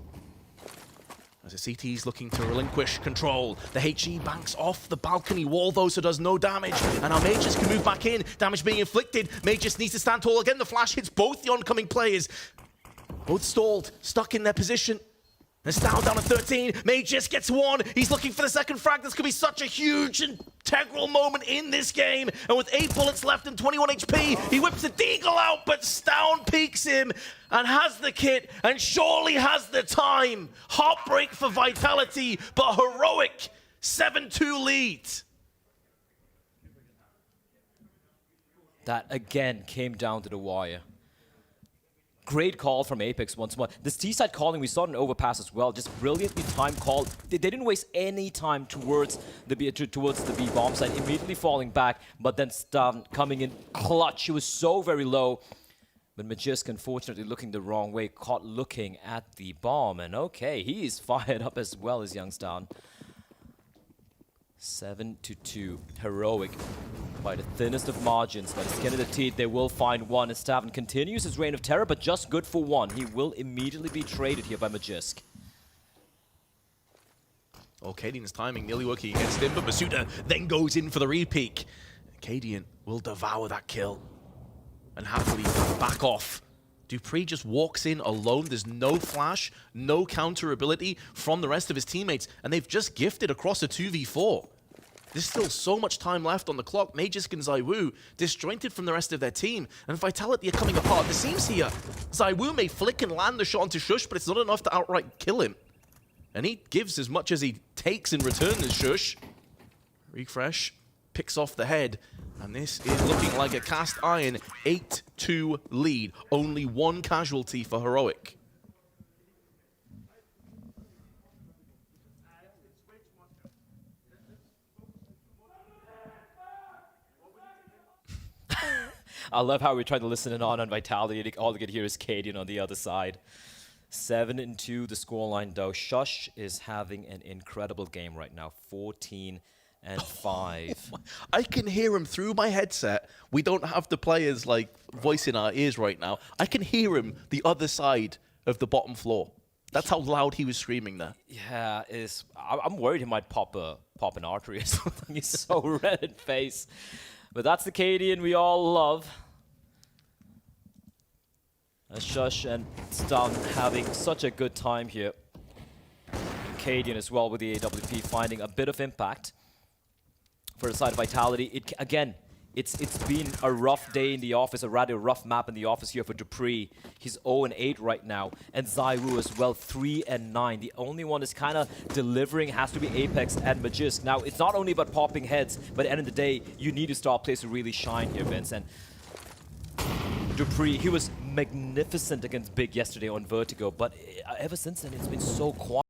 As the CT's looking to relinquish control. The HE banks off the balcony wall, though, so does no damage. And now Magisk can move back in. Damage being inflicted. Magisk needs to stand tall again. The flash hits both the oncoming players. Both stalled, stuck in their position. And Stown down at 13. Magisk gets one. He's looking for the second frag. This could be such a huge integral moment in this game. And with 8 bullets left and 21 HP, he whips a Deagle out, but Stown peeks him and has the kit and surely has the time. Heartbreak for Vitality, but Heroic 7-2 lead. That again came down to the wire. Great call from Apex once more. This T-side calling, we saw it in Overpass as well. Just brilliantly timed call. They didn't waste any time towards the B bomb side, immediately falling back, but then Stown coming in clutch. He was so very low. But Magisk, unfortunately, looking the wrong way, caught looking at the bomb. And okay, he is fired up as well as Youngstown. 7-2. Heroic. By the thinnest of margins, by the skin of the teeth, they will find one. As Stavn continues his reign of terror, but just good for one. He will immediately be traded here by Magisk. Oh, Cadian's timing nearly working against him, but Masuda then goes in for the repeak. Cadian will devour that kill and happily back off. Dupree just walks in alone. There's no flash, no counter ability from the rest of his teammates, and they've just gifted across a 2v4. There's still so much time left on the clock. Magisk and ZywOo disjointed from the rest of their team, and Vitality are coming apart at the seams here. ZywOo may flick and land the shot onto Shush, but it's not enough to outright kill him. And he gives as much as he takes in return as Shush. Refresh picks off the head, and this is looking like a cast iron 8-2 lead. Only one casualty for Heroic. I love how we tried to listen in on Vitality. All you could hear is Cadian on the other side. 7-2 the scoreline though. Shush is having an incredible game right now. 14-5. I can hear him through my headset. We don't have the players like voice in our ears right now. I can hear him the other side of the bottom floor. That's how loud he was screaming there. Yeah, I'm worried he might pop an artery or something. He's so red in face. But that's the Cadian we all love. Shush and Stown having such a good time here. Cadian as well with the AWP finding a bit of impact for the side of Vitality. It's been a rough day in the office, a rather rough map in the office here for Dupree. He's 0-8 right now, and ZywOo as well, 3-9. The only one is kind of delivering has to be Apex and Magisk. Now, it's not only about popping heads, but at the end of the day, you need a star player to really shine here, Vince. And Dupree, he was magnificent against Big yesterday on Vertigo, but ever since then, it's been so quiet.